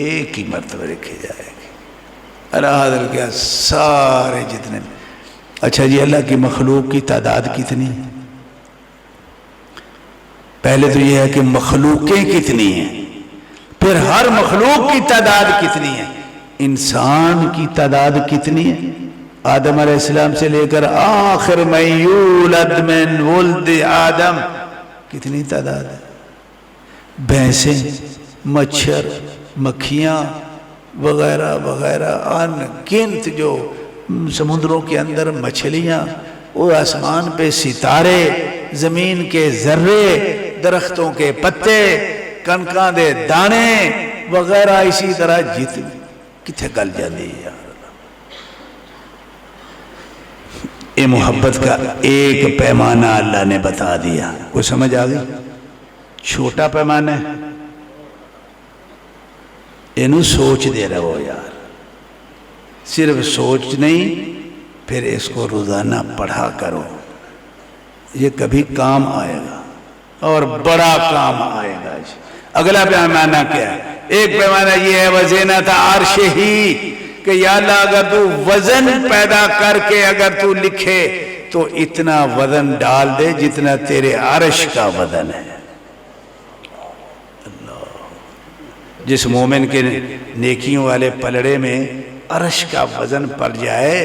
ایک ہی مرتبہ لکھی جائے گی. اللہ حضرت کیا سارے جتنے. اچھا جی، اللہ کی مخلوق کی تعداد کتنی؟ پہلے تو یہ ہے کہ مخلوقیں کتنی ہیں، پھر ہر مخلوق کی تعداد کتنی ہے. انسان کی تعداد کتنی ہے؟ آدم علیہ السلام سے لے کر آخر من یولد من ولد آدم کتنی تعداد ہے؟ بھینسیں، مچھر، مکھیاں وغیرہ وغیرہ ان گنت جو سمندروں کے اندر مچھلیاں، وہ آسمان پہ ستارے، زمین کے ذرے، درختوں کے پتے، کنکاں دے دانے وغیرہ اسی طرح جتنی کتنے گل جاندی ہے. یہ محبت کا ایک پیمانہ اللہ نے بتا دیا. کوئی سمجھ آ گئی؟ چھوٹا پیمانہ ہے، انہوں سوچ دے رہو یار. صرف سوچ نہیں، پھر اس کو روزانہ پڑھا کرو. یہ کبھی کام آئے گا اور بڑا کام آئے گا. اگلا پیمانہ کیا ہے؟ ایک پیمانہ یہ ہے وزینت عرشہ، کہ یا اللہ اگر تو وزن پیدا کر کے اگر تو لکھے تو اتنا وزن ڈال دے جتنا تیرے عرش کا وزن ہے. اللہ، جس مومن کے نیکیوں والے پلڑے میں عرش کا وزن پڑ جائے،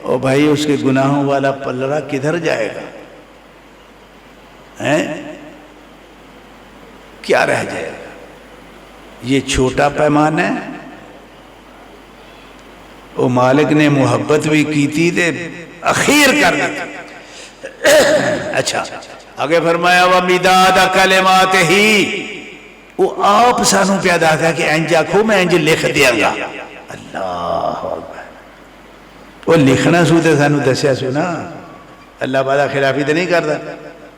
او بھائی اس کے گناہوں والا پلڑا کدھر جائے گا؟ کیا رہ جائے گا؟ یہ چھوٹا پیمانہ ہے. وہ مالک نے محبت بھی کی تھی تے اخیر کر دی. اچھا آگے فرمایا وَمِدَادَ كَلِمَاتِهِ، وہ آپ سانوں پہ ادا تھا کہ انج آکھو میں انج لکھ دیا گا. اللہ اکبر. وہ لکھنا سوتے سانوں دسیا سنا. اللہ بعدہ خلافی تو نہیں کرتا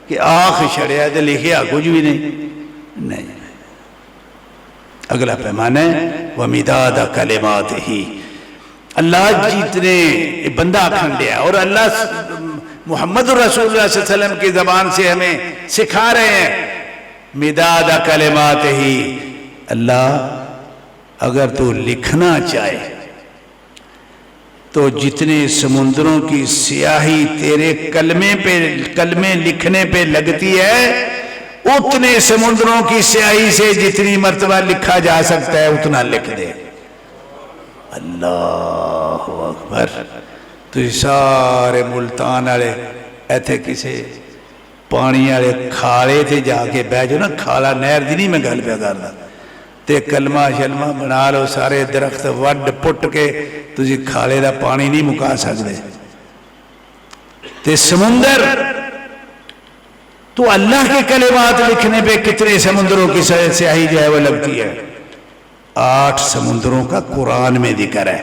کہ آخ چھڑیا تو لکھیا کچھ بھی نہیں. اگلا پیمانہ ہے وَمِدَادَ كَلِمَاتِهِ. اللہ جتنے بندہ کھنڈیا اور اللہ محمد رسول اللہ صلی اللہ علیہ وسلم کی زبان سے ہمیں سکھا رہے ہیں مداد کلماتہ. اللہ اگر تو لکھنا چاہے تو جتنے سمندروں کی سیاہی تیرے کلمے لکھنے پہ لگتی ہے، اتنے سمندروں کی سیاہی سے جتنی مرتبہ لکھا جا سکتا ہے اتنا لکھ دے. اللہ اکبر. تو سارے ملتان والے ایتھے کسے پانی والے کھالے تھے جا کے بہ جو نا، کھالا نہر دی نہیں میں گل پہ کردا، تے کلمہ شلمہ بنا لو، سارے درخت وڈ پٹ کے تسی کھالے دا پانی نہیں مکا سکتے. تے سمندر تو اللہ کے کلمات لکھنے پہ کتنے سمندروں کی سیاہی جو ہے وہ لگتی ہے؟ 8 سمندروں کا قرآن میں ذکر ہے.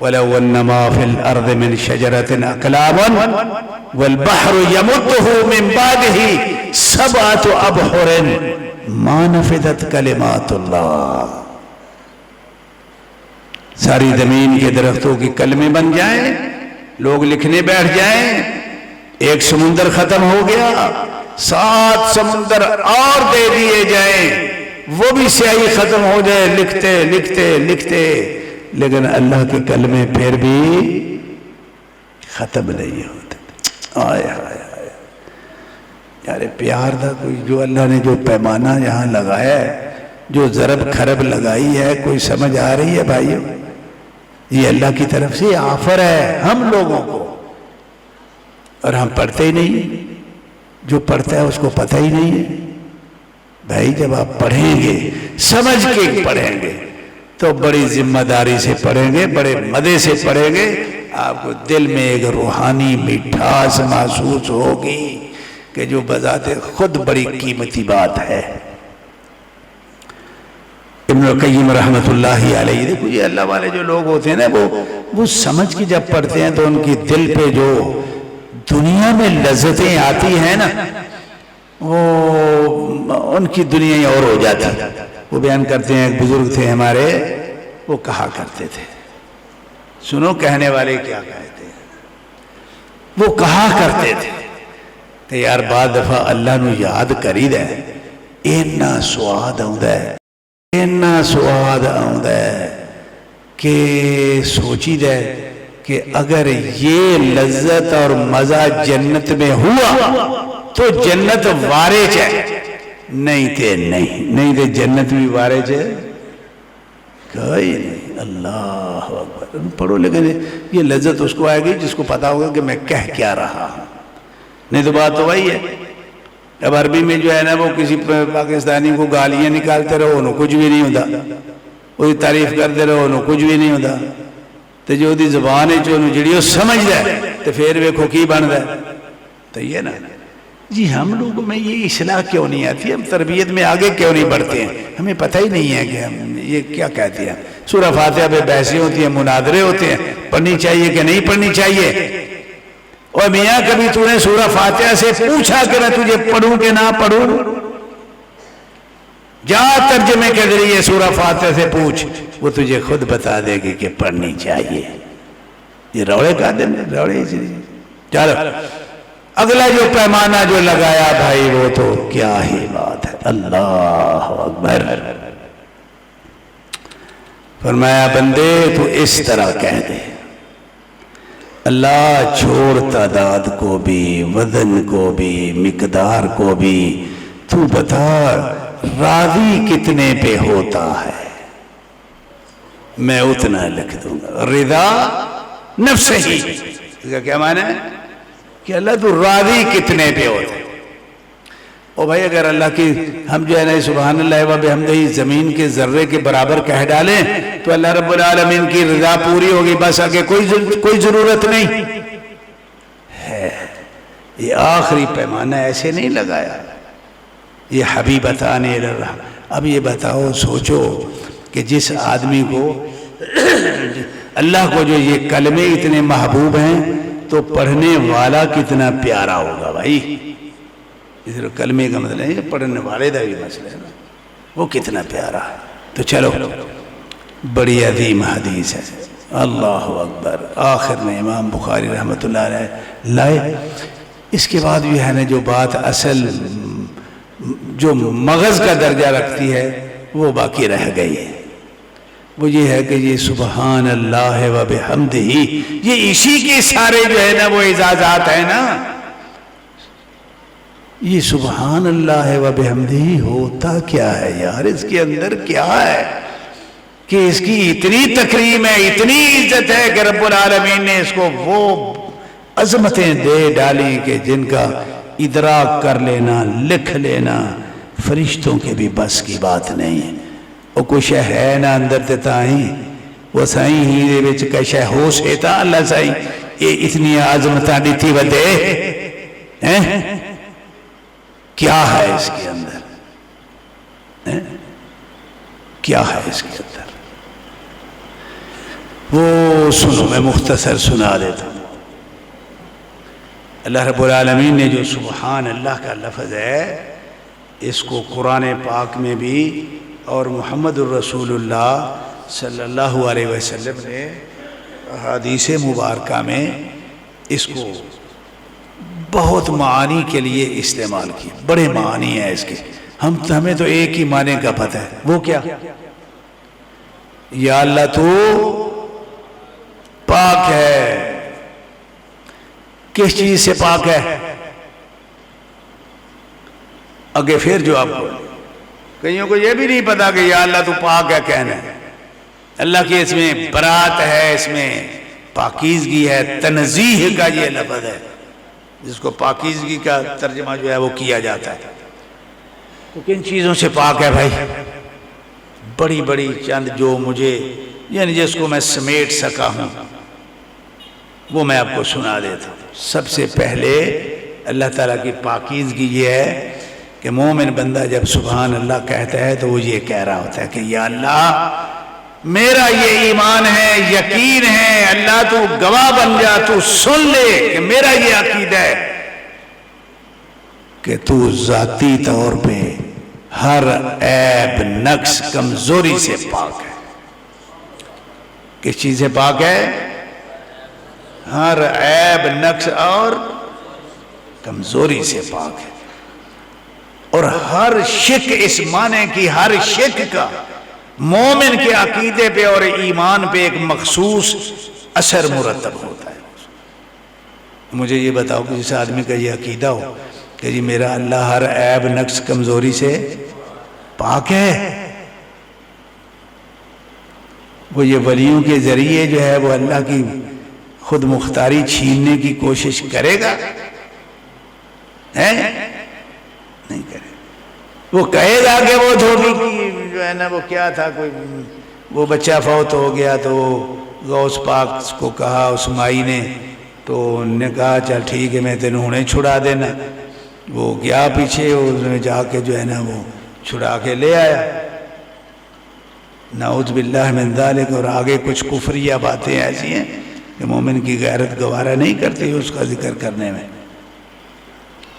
وَلَوْ أَنَّمَا فِي الْأَرْضِ مِنْ شَجَرَةٍ أَكْلَامٌ وَالْبَحْرُ يَمُدُّهُ مِنْ بَعْدِهِ 7 أَبْحُرٍ مَا نَفِدَتْ كَلِمَاتُ اللَّهِ. ساری زمین کے درختوں کی کلمے بن جائیں، لوگ لکھنے بیٹھ جائیں، ایک سمندر ختم ہو گیا، 7 سمندر اور دے دیے جائیں، وہ بھی سیاہی ختم ہو جائے، لکھتے لکھتے لکھتے، لیکن اللہ کے کلمے پھر بھی ختم نہیں ہوتے. آئے آئے آئے یار پیار تھا کوئی، جو اللہ نے جو پیمانہ یہاں لگایا ہے، جو ضرب کھرب لگائی ہے، کوئی سمجھ آ رہی ہے بھائیو؟ یہ اللہ کی طرف سے آفر ہے ہم لوگوں کو، اور ہم پڑھتے ہی نہیں. جو پڑھتا ہے اس کو پتہ ہی نہیں ہے. بھائی جب آپ پڑھیں گے، سمجھ کے پڑھیں گے، تو بڑی ذمہ داری سے پڑھیں گے، بڑے مزے سے پڑھیں گے، آپ کو دل میں ایک روحانی مٹھاس محسوس ہوگی کہ جو بذات خود بڑی قیمتی بات ہے. ابن القیم رحمت اللہ علیہ، دیکھو یہ اللہ والے جو لوگ ہوتے ہیں نا، وہ سمجھ کے جب پڑھتے ہیں تو ان کی دل پہ جو دنیا میں لذتیں آتی ہیں نا، وہ ان کی دنیا ہی اور ہو جاتی. وہ بیان کرتے ہیں، ایک بزرگ تھے ہمارے، وہ کہا کرتے تھے، سنو کہنے والے کیا کہتے ہیں. وہ کہا کرتے تھے کہ یار بعد دفعہ اللہ نو یاد کری دے، اینا سواد آؤندا ہے، اینا سواد آؤندا ہے کہ سوچی دے کہ اگر یہ لذت اور مزہ جنت میں ہوا تو جنت وارج ہے، نہیں تے نہیں تے جنت بھی وارج ہے کوئی نہیں. اللہ اکبر. پڑھو، لیکن یہ لذت اس کو آئے گی جس کو پتا ہوگا کہ میں کہہ کیا رہا ہوں، نہیں تو بات تو وہی ہے. اب عربی میں جو ہے نا، وہ کسی پاکستانی کو گالیاں نکالتے رہو، انہوں کچھ بھی نہیں ہوتا، وہی تعریف کرتے رہو، انہوں کچھ بھی نہیں ہوتا. تو جو دی زبان ہے جو جڑی وہ سمجھ جائے تو پھر ویکھو کی بن رہا ہے. تو یہ نا جی ہم لوگوں میں یہ اصلاح کیوں نہیں آتی، ہم تربیت میں آگے کیوں نہیں بڑھتے ہیں؟ ہمیں پتہ ہی نہیں ہے کہ ہم یہ کیا کہتے ہیں. سورہ فاتحہ پہ بحثیں ہوتی ہیں، مناظرے ہوتے ہیں، پڑھنی چاہیے کہ نہیں پڑھنی چاہیے. اور میاں کبھی تو نے سورہ فاتحہ سے پوچھا کہ میں تجھے پڑھوں کہ نہ پڑھوں؟ جا ترجمے کے ذریعے سورہ فاتحہ سے پوچھ، وہ تجھے خود بتا دے گی کہ پڑھنی چاہیے. یہ روڑے کا دن ہے، روڑے چلو اگلا جو پیمانہ جو لگایا بھائی، وہ تو کیا ہی بات ہے. اللہ اکبر. فرمایا بندے تو اس طرح کہہ دے، اللہ چھوڑ تعداد کو بھی، وزن کو بھی، مقدار کو بھی، تو بتا راضی کتنے پہ ہوتا ہے، میں اتنا لکھ دوں گا. رضا نفس ہی، اس کا کیا معنی ہے کہ اللہ تو راضی کتنے پہ ہوتا ہے. او بھائی اگر اللہ کی ہم جو ہے نا سبحان اللہ و بحمدہ زمین کے ذرے کے برابر کہہ ڈالیں تو اللہ رب العالمین کی رضا پوری ہوگی، بس آگے کوئی ضرورت نہیں ہے. یہ آخری پیمانہ ایسے نہیں لگایا، یہ حبیبتان الرحمن. اب یہ بتاؤ، سوچو کہ جس آدمی کو اللہ کو جو یہ کلمے اتنے محبوب ہیں تو پڑھنے والا کتنا پیارا ہوگا بھائی. اس کلمے کا مطلب ہے پڑھنے والے دا بھی مسئلہ ہے، وہ کتنا پیارا ہے. تو چلو بڑی عظیم حدیث ہے. اللہ اکبر. آخر میں امام بخاری رحمۃ اللہ علیہ لائے. اس کے بعد بھی ہے نا جو بات اصل جو مغز کا درجہ رکھتی ہے وہ باقی رہ گئی ہے. وہ یہ ہے کہ یہ سبحان اللہ و بحمدہ، یہ اسی کے سارے جو ہے نا وہ اعزازات ہیں نا. یہ سبحان اللہ و بحمدہ ہوتا کیا ہے یار؟ اس کے اندر کیا ہے کہ اس کی اتنی تکریم ہے، اتنی عزت ہے کہ رب العالمین نے اس کو وہ عظمتیں دے ڈالی کہ جن کا ادراک کر لینا، لکھ لینا فرشتوں کے بھی بس کی بات نہیں ہے. وہ کچھ ہے نا اندر تے تائیں وہ سائیں ہی دے وچ کچھ ہو سیتا اللہ سائیں یہ اتنی عظمتاں دیتی ودے ہیں. کیا ہے اس کے اندر؟ کیا ہے اس کے اندر؟ وہ سنو، میں مختصر سنا دیتا ہوں۔ اللہ رب العالمین نے جو سبحان اللہ کا لفظ ہے، اس کو قرآن پاک میں بھی اور محمد الرسول اللہ صلی اللہ علیہ وسلم نے حدیث مبارکہ میں اس کو بہت معانی کے لیے استعمال کی، بڑے معانی ہیں اس کے۔ ہمیں تو ایک ہی معنی کا پتہ ہے، وہ کیا؟ یا اللہ تو پاک ہے۔ کس چیز سے پاک ہے؟ آگے پھر جو آپ کو کئیوں کو یہ بھی نہیں پتا کہ یا اللہ تو پاک ہے کہنا ہے۔ اللہ کی اس میں برات ہے، اس میں پاکیزگی ہے، تنزیہ کا یہ لفظ ہے جس کو پاکیزگی کا ترجمہ جو ہے وہ کیا جاتا ہے۔ تو کن چیزوں سے پاک ہے بھائی؟ بڑی بڑی چند جو مجھے یعنی جس کو میں سمیٹ سکا ہوں وہ میں آپ کو سنا دیتا ہوں۔ سب سے پہلے اللہ تعالیٰ کی پاکیزگی یہ ہے کہ مومن بندہ جب سبحان اللہ کہتا ہے تو وہ یہ کہہ رہا ہوتا ہے کہ یا اللہ میرا یہ ایمان ہے، یقین ہے، اللہ تو گواہ بن جا، تو سن لے کہ میرا یہ عقیدہ ہے کہ تو ذاتی طور پہ ہر عیب، نقص، کمزوری سے پاک ہے۔ کس چیز سے پاک ہے؟ ہر عیب، نقص اور کمزوری سے پاک ہے۔ اور ہر شک، اس معنی کی ہر شک کا مومن کے عقیدے پہ اور ایمان پہ ایک مخصوص اثر مرتب ہوتا ہے۔ مجھے یہ بتاؤ کہ جس آدمی کا یہ عقیدہ ہو کہ جی میرا اللہ ہر عیب، نقص، کمزوری سے پاک ہے، وہ یہ ولیوں کے ذریعے جو ہے وہ اللہ کی خود مختاری چھیننے کی کوشش کرے گا؟ نہیں کرے۔ وہ کہے گا کہ وہ دھوبی کی جو ہے نا وہ کیا تھا، کوئی وہ بچہ فوت ہو گیا تو غوث پاک کو کہا اس مائی نے، تو انہوں نے کہا چل ٹھیک ہے میں تینوں ہنے چھڑا دینا۔ وہ گیا پیچھے، اس نے جا کے جو ہے نا وہ چھڑا کے لے آیا۔ نعوذ باللہ من ذالک۔ اور آگے کچھ کفریہ باتیں ایسی ہیں کہ مومن کی غیرت گوارہ نہیں کرتی اس کا ذکر کرنے میں۔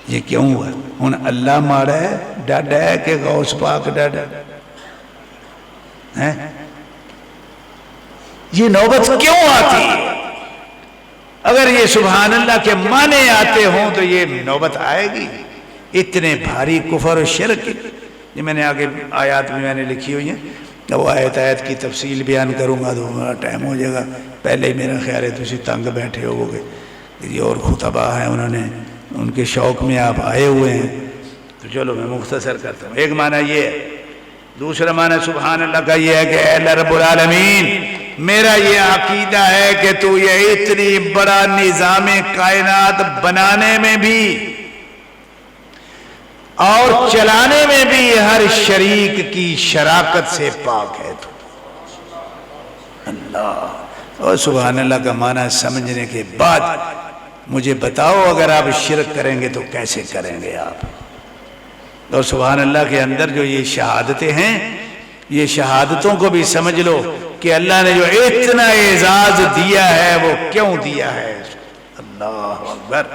یہ کیوں ہوا؟ ان اللہ مارا ہے، ڈڈ ہے کہ غوث پاک ڈڈ ہے؟ یہ نوبت کیوں آتی ہے؟ اگر یہ سبحان اللہ کے معنی آتے ہوں تو یہ نوبت آئے گی؟ اتنے بھاری کفر و شرک۔ یہ میں نے آگے آیات میں نے لکھی ہوئی ہیں، وہ آیت کی تفصیل بیان کروں گا تو ہمارا ٹائم ہو جائے گا۔ پہلے ہی میرا خیال ہے تسی تنگ بیٹھے ہو گے، یہ اور خطبہ ہیں انہوں نے ان کے شوق میں آپ آئے ہوئے ہیں، تو چلو میں مختصر کرتا ہوں۔ ایک معنی یہ ہے۔ دوسرا معنی سبحان اللہ کا یہ ہے کہ اے اللہ رب العالمین میرا یہ عقیدہ ہے کہ تو یہ اتنی بڑا نظام کائنات بنانے میں بھی اور چلانے میں بھی ہر شریک کی شراکت سے پاک ہے۔ تو اللہ اور سبحان اللہ کا معنی سمجھنے کے بعد مجھے بتاؤ اگر آپ شرک کریں گے تو کیسے کریں گے آپ؟ اور سبحان اللہ کے اندر جو یہ شہادتیں ہیں، یہ شہادتوں کو بھی سمجھ لو کہ اللہ نے جو اتنا اعزاز دیا ہے وہ کیوں دیا ہے۔ اللہ اکبر۔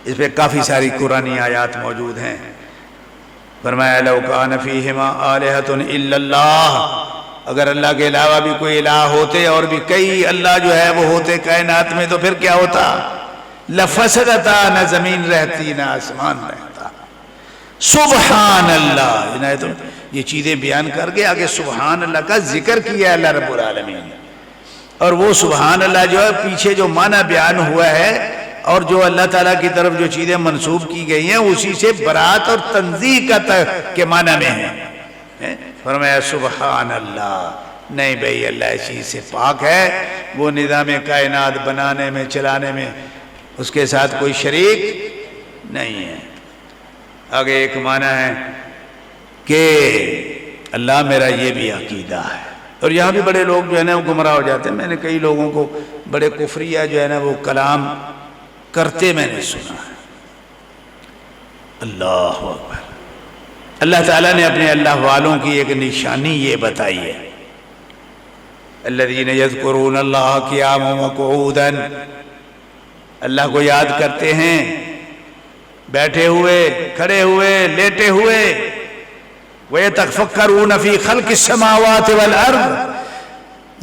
اس پہ کافی ساری قرآنی آیات موجود ہیں۔ فرمایا لو کان فیہما آلہۃ الا اللہ، اگر اللہ کے علاوہ بھی کوئی الہ ہوتے اور بھی کئی اللہ جو ہے وہ ہوتے کائنات میں تو پھر کیا ہوتا؟ لفسدتا، نہ زمین رہتی نہ آسمان رہتا۔ سبحان اللہ، یہ چیزیں بیان کر کے آگے سبحان اللہ کا ذکر کیا ہے اللہ رب العالمین نے۔ اور وہ سبحان اللہ جو ہے پیچھے جو معنی بیان ہوا ہے اور جو اللہ تعالیٰ کی طرف جو چیزیں منسوب کی گئی ہیں اسی سے برات اور تنزیہ کے معنی میں ہیں۔ فرمایا سبحان اللہ، نہیں بھئی اللہ اس چیز سے پاک ہے، وہ نظام کائنات بنانے میں چلانے میں اس کے ساتھ کوئی شریک نہیں ہے۔ آگے ایک معنی ہے کہ اللہ میرا یہ بھی عقیدہ ہے۔ اور یہاں بھی بڑے لوگ جو ہے نا وہ گمراہ ہو جاتے ہیں۔ میں نے کئی لوگوں کو بڑے کفریہ جو ہے نا وہ کلام کرتے میں نے سنا ہے، اللہ اکبر. اللہ تعالیٰ نے اپنے اللہ والوں کی ایک نشانی یہ بتائی ہے، الذین یذکرون اللہ قیاما وقعودا، اللہ کو یاد کرتے ہیں بیٹھے ہوئے، کھڑے ہوئے، لیٹے ہوئے. وَيَتَفَكَّرُونَ فِي خَلْقِ السَّمَاوَاتِ وَالْأَرْضِ،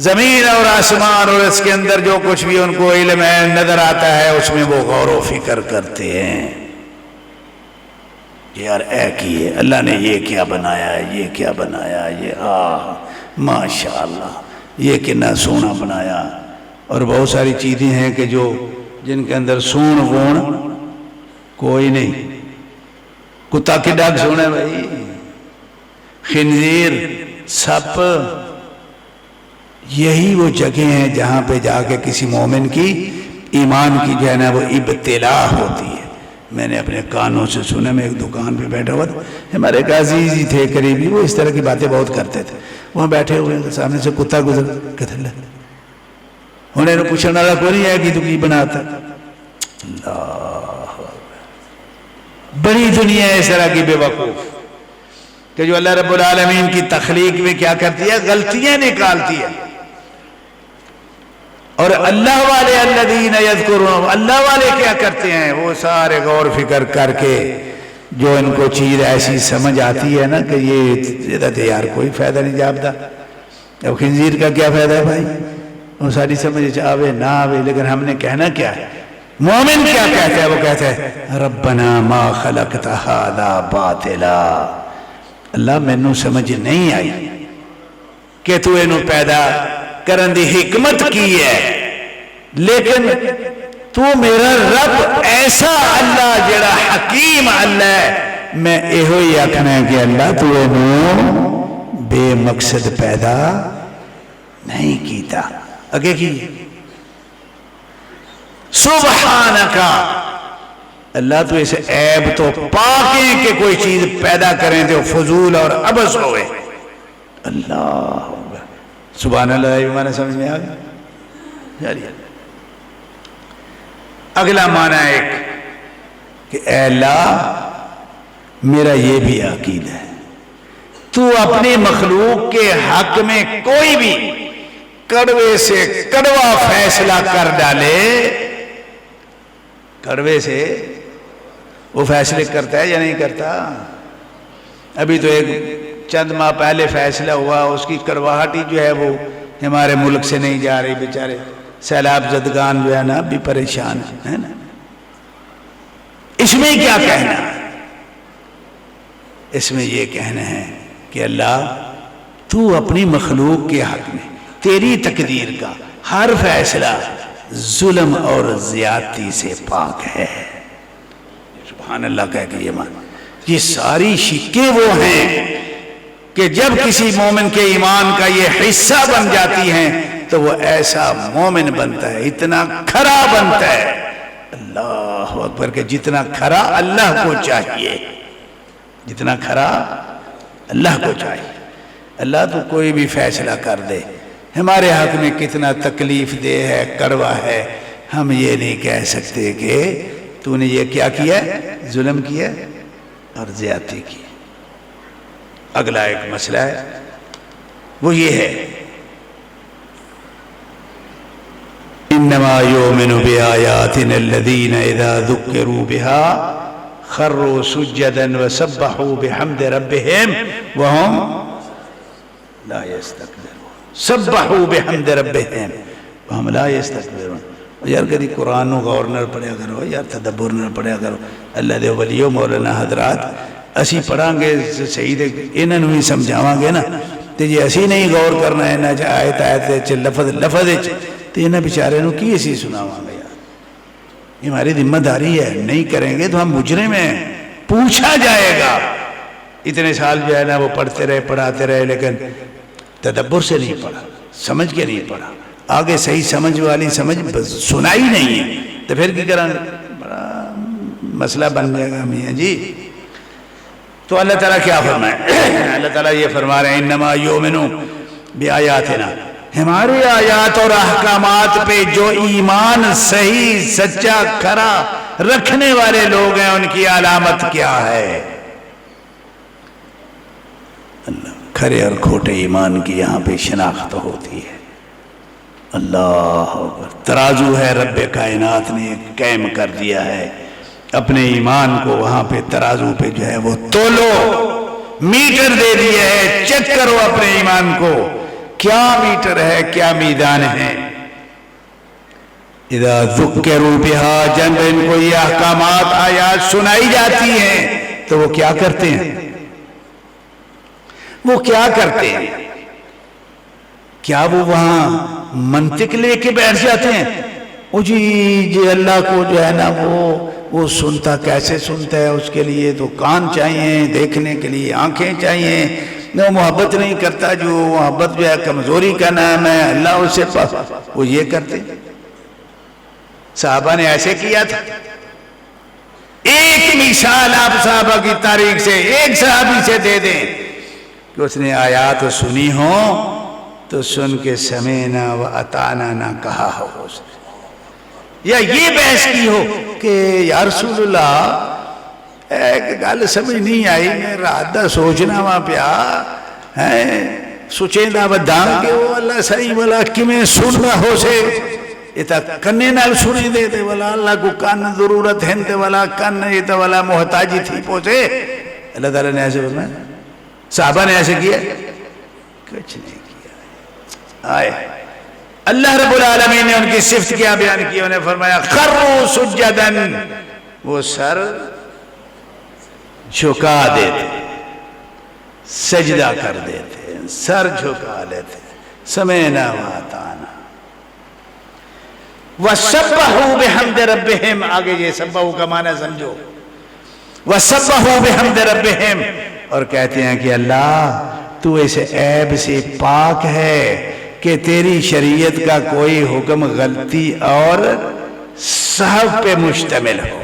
زمین اور آسمان اور اس کے اندر جو کچھ بھی ان کو علم ہے نظر آتا ہے اس میں وہ غور و فکر کرتے ہیں. یار اے کیے اللہ نے یہ کیا بنایا ہے، یہ کیا بنایا، یہ ماشاءاللہ یہ کتنا سونا بنایا. اور بہت ساری چیزیں ہیں کہ جن کے اندر سون وون کوئی نہیں. کتا کی ڈاک سونا ہے بھائی، خنزیر، سپ، یہی وہ جگہ ہیں جہاں پہ جا کے کسی مومن کی ایمان کی جو ہے نا وہ ابتلا ہوتی ہے. میں نے اپنے کانوں سے سنا، میں ایک دکان پہ بیٹھا ہوا تھا، ہمارے ایک عزیز ہی تھے قریبی، وہ اس طرح کی باتیں بہت کرتے تھے. وہاں بیٹھے ہوئے سامنے سے کتا گزر کہتے اللہ انہیں نے پوچھنا والا کوئی نہیں ہے کہ تو کی بناتا. اللہ بڑی دنیا ہے اس طرح کی بے وقوف کہ جو اللہ رب العالمین کی تخلیق میں کیا کرتی ہے، غلطیاں نکالتی ہے. اور اللہ والے الذین یذکرون، اللہ والے کیا کرتے ہیں، وہ سارے غور فکر کر کے جو ان کو چیز ایسی سمجھ آتی ہے نا کہ یہ یار کوئی فائدہ نہیں جاپتا. اب خنزیر کا کیا فائدہ ہے بھائی، وہ ساری سمجھ آوے نہ آوے، لیکن ہم نے کہنا کیا ہے. مومن کیا کہتا ہے، وہ کہتا ہے ربنا ما خلقت ھذا باطلا، اللہ مینوں سمجھ نہیں آئی کہ تو انہوں پیدا کرن دی حکمت کی ہے، لیکن تو میرا رب ایسا اللہ جڑا حکیم اللہ ہے، میں ایہو ہی آکھنا ہے کہ اللہ تو انہوں بے مقصد پیدا نہیں کیتا. اگے کی سبحانکا، اللہ تو اس عیب تو پاک ہے کہ کوئی چیز پیدا کریں تو فضول اور عبث ہوئے. اللہ سبحان اللہ یہ معنی سمجھ میں آگیا. چلیے اگلا معنی ایک کہ اے اللہ میرا یہ بھی عقیدہ ہے تو اپنی مخلوق کے حق میں کوئی بھی کڑوے سے کڑوا فیصلہ کر ڈالے. کڑوے سے وہ فیصلے کرتا ہے یا نہیں کرتا؟ ابھی تو ایک چند ماہ پہلے فیصلہ ہوا، اس کی کڑواہٹ ہی جو ہے وہ ہمارے ملک سے نہیں جا رہی، بیچارے سیلاب زدگان جو ہے نا بھی پریشان ہے نا. اس میں کیا کہنا ہے؟ اس میں یہ کہنا ہے کہ اللہ تو اپنی مخلوق کے حق میں تیری تقدیر کا ہر فیصلہ ظلم اور زیادتی سے پاک ہے. سبحان اللہ کہہ کے یہ مان، یہ ساری شکیں وہ ہیں کہ جب کسی مومن کے ایمان کا یہ حصہ بن جاتی ہیں تو وہ ایسا مومن بنتا ہے، اتنا کھرا بنتا ہے. اللہ اکبر کہ جتنا کھرا اللہ کو چاہیے، جتنا کھرا اللہ کو چاہیے. اللہ تو کوئی بھی فیصلہ کر دے، ہمارے حق میں کتنا تکلیف دہ ہے، کڑوا ہے، ہم یہ نہیں کہہ سکتے کہ تو نے یہ کیا کیا ہے، ظلم کیا اور زیادتی کی. اگلا ایک مسئلہ ہے وہ یہ ہے انما یؤمن بآیاتنا الذین اذا ذکروا بها خروا سجدا وسبحوا بحمد ربهم وهم لا يستكبرون. سبحوا بحمد ربهم وهم لا يستكبرون. یار کدی قرآن نو غور نہ پڑھیا کرو یار، تدبر نہ پڑھیا کرو. اللہ دے ولیو مولانا حضرات اسی پڑھاں گے صحیح دے انہاں نوں ہی سمجھاواں گے نا، تے جے اسی نہیں غور کرنا ہے نا آیت آیت لفظ تے انہاں بیچارے نوں کی اسی سناواں گے یار. یہ ہماری ذمہ داری ہے، نہیں کریں گے تو ہم مجرم ہیں، پوچھا جائے گا. اتنے سال جو ہے نا وہ پڑھتے رہے پڑھاتے رہے لیکن تدبر سے نہیں پڑھا، سمجھ کے نہیں پڑھا، آگے صحیح سمجھ والی سمجھ سنائی نہیں ہے تو پھر کی کریں، بڑا مسئلہ بن جائے گا میاں جی. تو اللہ تعالیٰ کیا فرمائے؟ اللہ تعالیٰ یہ فرما رہے ہیں انما یؤمنو بآیاتنا، ہمارے آیات اور احکامات پہ جو ایمان صحیح سچا کھرا رکھنے والے لوگ ہیں ان کی علامت کیا ہے؟ اللہ کھرے اور کھوٹے ایمان کی یہاں پہ شناخت ہوتی ہے۔ اللہ اکبر، ترازو ہے رب کائنات نے قائم کر دیا ہے، اپنے ایمان کو وہاں پہ ترازو پہ جو ہے وہ تولو، میٹر دے دیا ہے، چیک کرو اپنے ایمان کو کیا میٹر ہے، کیا میدان ہے۔ اذا ذکروا بہا، جب ان کو یہ احکامات آیات سنائی جاتی ہیں تو وہ کیا کرتے ہیں؟ وہ کیا کرتے ہیں؟ کیا وہ وہاں منطق لے کے بیٹھ جاتے ہیں؟ وہ جی اللہ کو جو ہے نا وہ سنتا، کیسے سنتا ہے؟ اس کے لیے تو کان چاہیے، دیکھنے کے لیے آنکھیں چاہیے، وہ محبت نہیں کرتا، جو محبت جو ہے کمزوری کا نام ہے، اللہ اسے پاس، وہ یہ کرتے ہیں۔ صحابہ نے ایسے کیا تھا۔ ایک مثال آپ صحابہ کی تاریخ سے ایک صحابی سے دے دیں کہ اس نے آیات سنی ہو تو سن کے سمینا و اطانا نہ کہا ہو اس نے، یا یہ بحث کی ہو کہ یا رسول اللہ ایک گل سمجھ نہیں آئی، میں رات دا سوچنا وا پیا ہے، سوچیں دا بداں کہ وہ اللہ صحیح والا کمیں سننا ہو سے یہ کنے نال سنے دے دے والا اللہ کو کان ضرورت ہندے والا کان یہ تو والا محتاجی تھی پوچھے۔ اللہ تعالیٰ نے ایسے فرمایا، صحابہ نے ایسے کیا؟ کچھ نہیں کیا۔ آئے اللہ رب العالمین نے ان کی صفت کیا بیان کی، انہیں فرمایا خروا سجدن، وہ سر جھکا دیتے، سجدہ کر دیتے، سر جھکا لیتے، سمینا واتانا۔ وَسَبَّحُوا بِحَمْدِ رَبِّهِمْ، آگے یہ سبحوا کا معنی سمجھو، وَسَبَّحُوا بِحَمْدِ رَبِّهِمْ، اور کہتے ہیں کہ اللہ تو اس عیب سے پاک ہے کہ تیری شریعت کا کوئی حکم غلطی اور سہو پہ مشتمل ہو،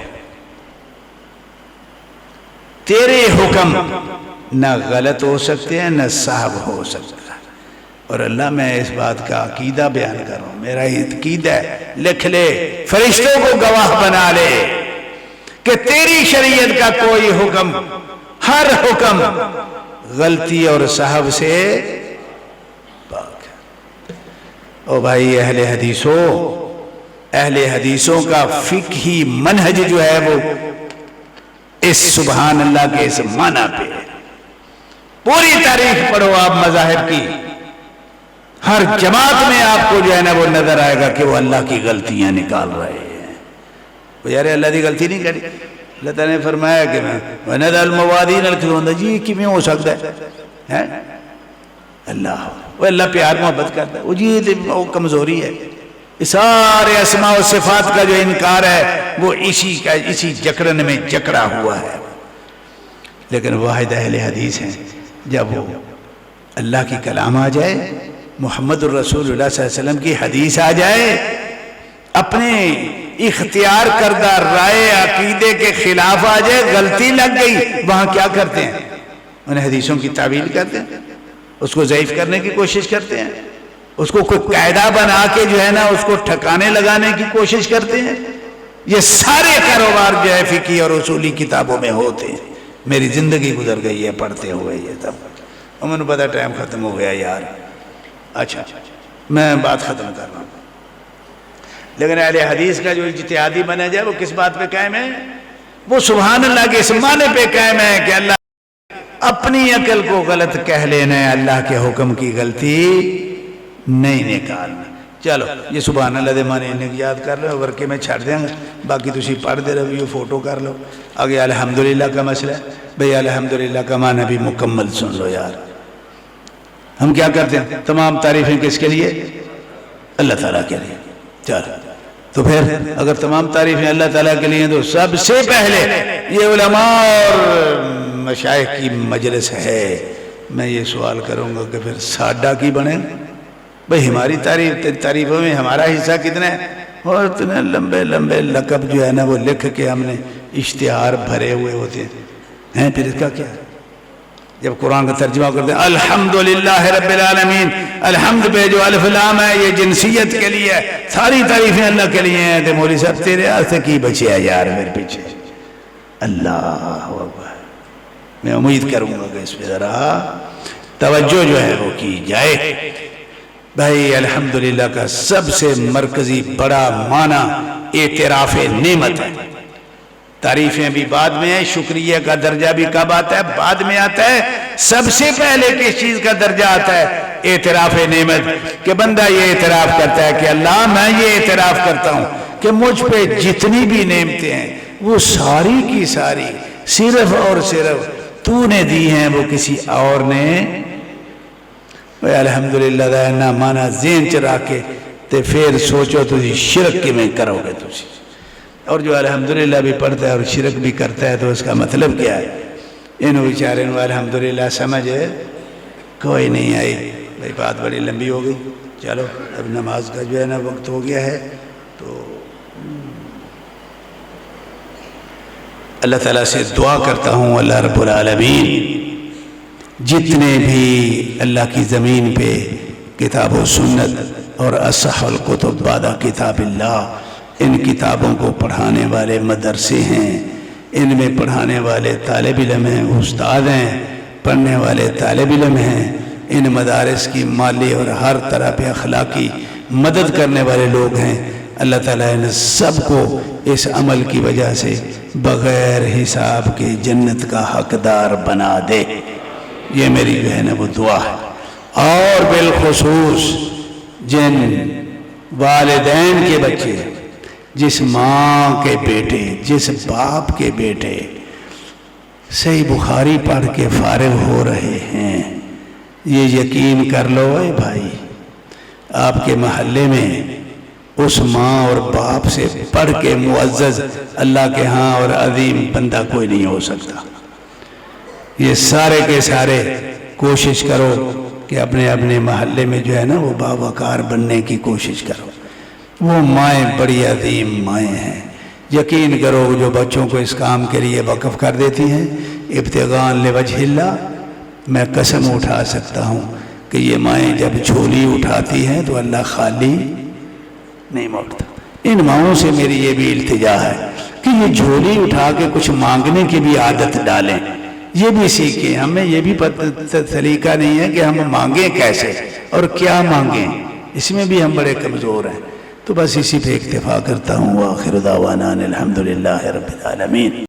تیرے حکم نہ غلط ہو سکتے ہیں نہ سہو ہو سکتا ہے۔ اور اللہ میں اس بات کا عقیدہ بیان کر رہا ہوں، میرا عقیدہ ہے، لکھ لے، فرشتوں کو گواہ بنا لے کہ تیری شریعت کا کوئی حکم، ہر حکم غلطی اور سہو سے پاک ہے۔ او بھائی اہل حدیثوں کا فقہی منہج جو ہے وہ اس سبحان اللہ کے اس معنی پہ ہے۔ پوری تاریخ پڑھو آپ مذاہب کی، ہر جماعت میں آپ کو جو ہے نا وہ نظر آئے گا کہ وہ اللہ کی غلطیاں نکال رہے ہیں۔ وہ یار اللہ کی غلطی نہیں کری، اللہ تعالیٰ نے فرمایا کہ وَنَذَا الْمَوَادِينَ الْقِسْطَ، جی کیوں ہو سکتا ہے؟ اللہ، وہ اللہ پیار محبت کرتا ہے، وہ جی وہ کمزوری ہے۔ سارے اسماء و صفات کا جو انکار ہے وہ اسی جکڑن میں جکڑا ہوا ہے۔ لیکن واحد اہل حدیث ہیں، جب وہ اللہ کی کلام آ جائے، محمد الرسول اللہ صلی اللہ علیہ وسلم کی حدیث آ جائے، اپنے اختیار کردہ رائے عقیدے کے خلاف آ جائے، غلطی لگ گئی، وہاں کیا کرتے ہیں؟ انہیں حدیثوں کی تعویل کرتے ہیں، اس کو ضعیف کرنے کی کوشش کرتے ہیں، اس کو کوئی قاعدہ بنا کے جو ہے نا اس کو ٹھکانے لگانے کی کوشش کرتے ہیں۔ یہ سارے کاروبار جو ہے فقہی اور اصولی کتابوں میں ہوتے ہیں۔ میری زندگی گزر گئی ہے پڑھتے ہوئے یہ تب، مجھے پتا ٹائم ختم ہو گیا یار۔ اچھا میں بات ختم کر رہا ہوں، لیکن اہل حدیث کا جو اجتہادی بنا جائے وہ کس بات پہ قائم ہے؟ وہ سبحان اللہ کے اس معنی پہ قائم ہے کہ اللہ اپنی عقل کو غلط کہہ لینا ہے، اللہ کے حکم کی غلطی نہیں نکالنا۔ چلو یہ سبحان اللہ دے معنی انہیں یاد کر لو، ورکے میں چھڑ دیں گا، باقی تسی پڑھ دے رہو، فوٹو کر لو۔ آگے الحمدللہ کا مسئلہ ہے، بھئی الحمدللہ کا معنی بھی مکمل سن لو یار۔ ہم کیا کرتے ہیں؟ تمام تعریفیں کس کے لیے؟ اللہ تعالیٰ کے لیے۔ چلو تو پھر اگر تمام تعریفیں اللہ تعالیٰ کے لیے تو سب سے پہلے یہ علماء اور مشائخ کی مجلس ہے، میں یہ سوال کروں گا کہ پھر ساڈا کی بنے؟ بھئی ہماری تعریفوں میں ہمارا حصہ کتنا ہے؟ اور اتنے لمبے لمبے لقب جو ہے نا وہ لکھ کے ہم نے اشتہار بھرے ہوئے ہوتے ہیں، پھر اس کا کیا؟ جب قرآن کا ترجمہ کرتے ہیں الحمدللہ رب العالمین، الحمد پہ جو الف لام ہے یہ جنسیت کے لیے ہے، ساری تعریفیں اللہ کے لیے ہیں. تو مولوی صاحب تیرے ہاتھ کی بچے ہے یار میرے پیچھے. اللہ اکبر. میں امید کروں گا کہ اس پہ ذرا توجہ جو ہے وہ کی جائے. بھائی الحمدللہ کا سب سے مرکزی بڑا معنی اعتراف نعمت ہے. تعریفیں بھی بعد میں ہیں، شکریہ کا درجہ بھی کب آتا ہے؟ بعد میں آتا ہے. سب سے پہلے کس چیز کا درجہ آتا ہے؟ اعتراف نعمت. کہ بندہ یہ اعتراف کرتا ہے کہ اللہ میں یہ اعتراف کرتا ہوں کہ مجھ پہ جتنی بھی نعمتیں ہیں وہ ساری کی ساری صرف اور صرف تو نے دی ہیں، وہ کسی اور نے. الحمدللہ دا اینا مانا ذہن چ رکھ کے تے پھر سوچو تسی شرک کی میں کرو گے تسی. اور جو الحمدللہ بھی پڑھتا ہے اور شرک بھی کرتا ہے تو اس کا مطلب کیا ہے؟ انہوں بیچارے انہوں الحمدللہ سمجھ کوئی نہیں آئی. بھائی بات بڑی لمبی ہو گئی، چلو اب نماز کا جو ہے نا وقت ہو گیا ہے. تو اللہ تعالیٰ سے دعا کرتا ہوں اللہ رب العالمین جتنے بھی اللہ کی زمین پہ کتاب و سنت اور اصح الکتب بعد کتاب اللہ ان کتابوں کو پڑھانے والے مدرسے ہیں، ان میں پڑھانے والے طالب علم ہیں، استاد ہیں، پڑھنے والے طالب علم ہیں، ان مدارس کی مالی اور ہر طرح پہ اخلاقی مدد کرنے والے لوگ ہیں. اللہ تعالیٰ ان سب کو اس عمل کی وجہ سے بغیر حساب کے جنت کا حقدار بنا دے. یہ میری جو ہے نا وہ دعا ہے. اور بالخصوص جن والدین کے بچے، جس ماں کے بیٹے، جس باپ کے بیٹے صحیح بخاری پڑھ کے فارغ ہو رہے ہیں، یہ یقین کر لو اے بھائی آپ کے محلے میں اس ماں اور باپ سے پڑھ کے معزز اللہ کے ہاں اور عظیم بندہ کوئی نہیں ہو سکتا. یہ سارے کے سارے کوشش کرو کہ اپنے اپنے محلے میں جو ہے نا وہ باوقار بننے کی کوشش کرو. وہ مائیں بڑی عظیم مائیں ہیں. یقین کرو جو بچوں کو اس کام کے لیے وقف کر دیتی ہیں ابتغاء لوجہ اللہ، میں قسم اٹھا سکتا ہوں کہ یہ مائیں جب جھولی اٹھاتی ہیں تو اللہ خالی نہیں موڑتا. ان ماؤں سے میری یہ بھی التجا ہے کہ یہ جھولی اٹھا کے کچھ مانگنے کی بھی عادت ڈالیں، یہ بھی سیکھیں. ہمیں یہ بھی طریقہ نہیں ہے کہ ہم مانگیں کیسے اور کیا مانگیں، اس میں بھی ہم بڑے کمزور ہیں. تو بس اسی پہ اکتفا کرتا ہوں. وآخر دعوانا الحمدللہ رب العالمین.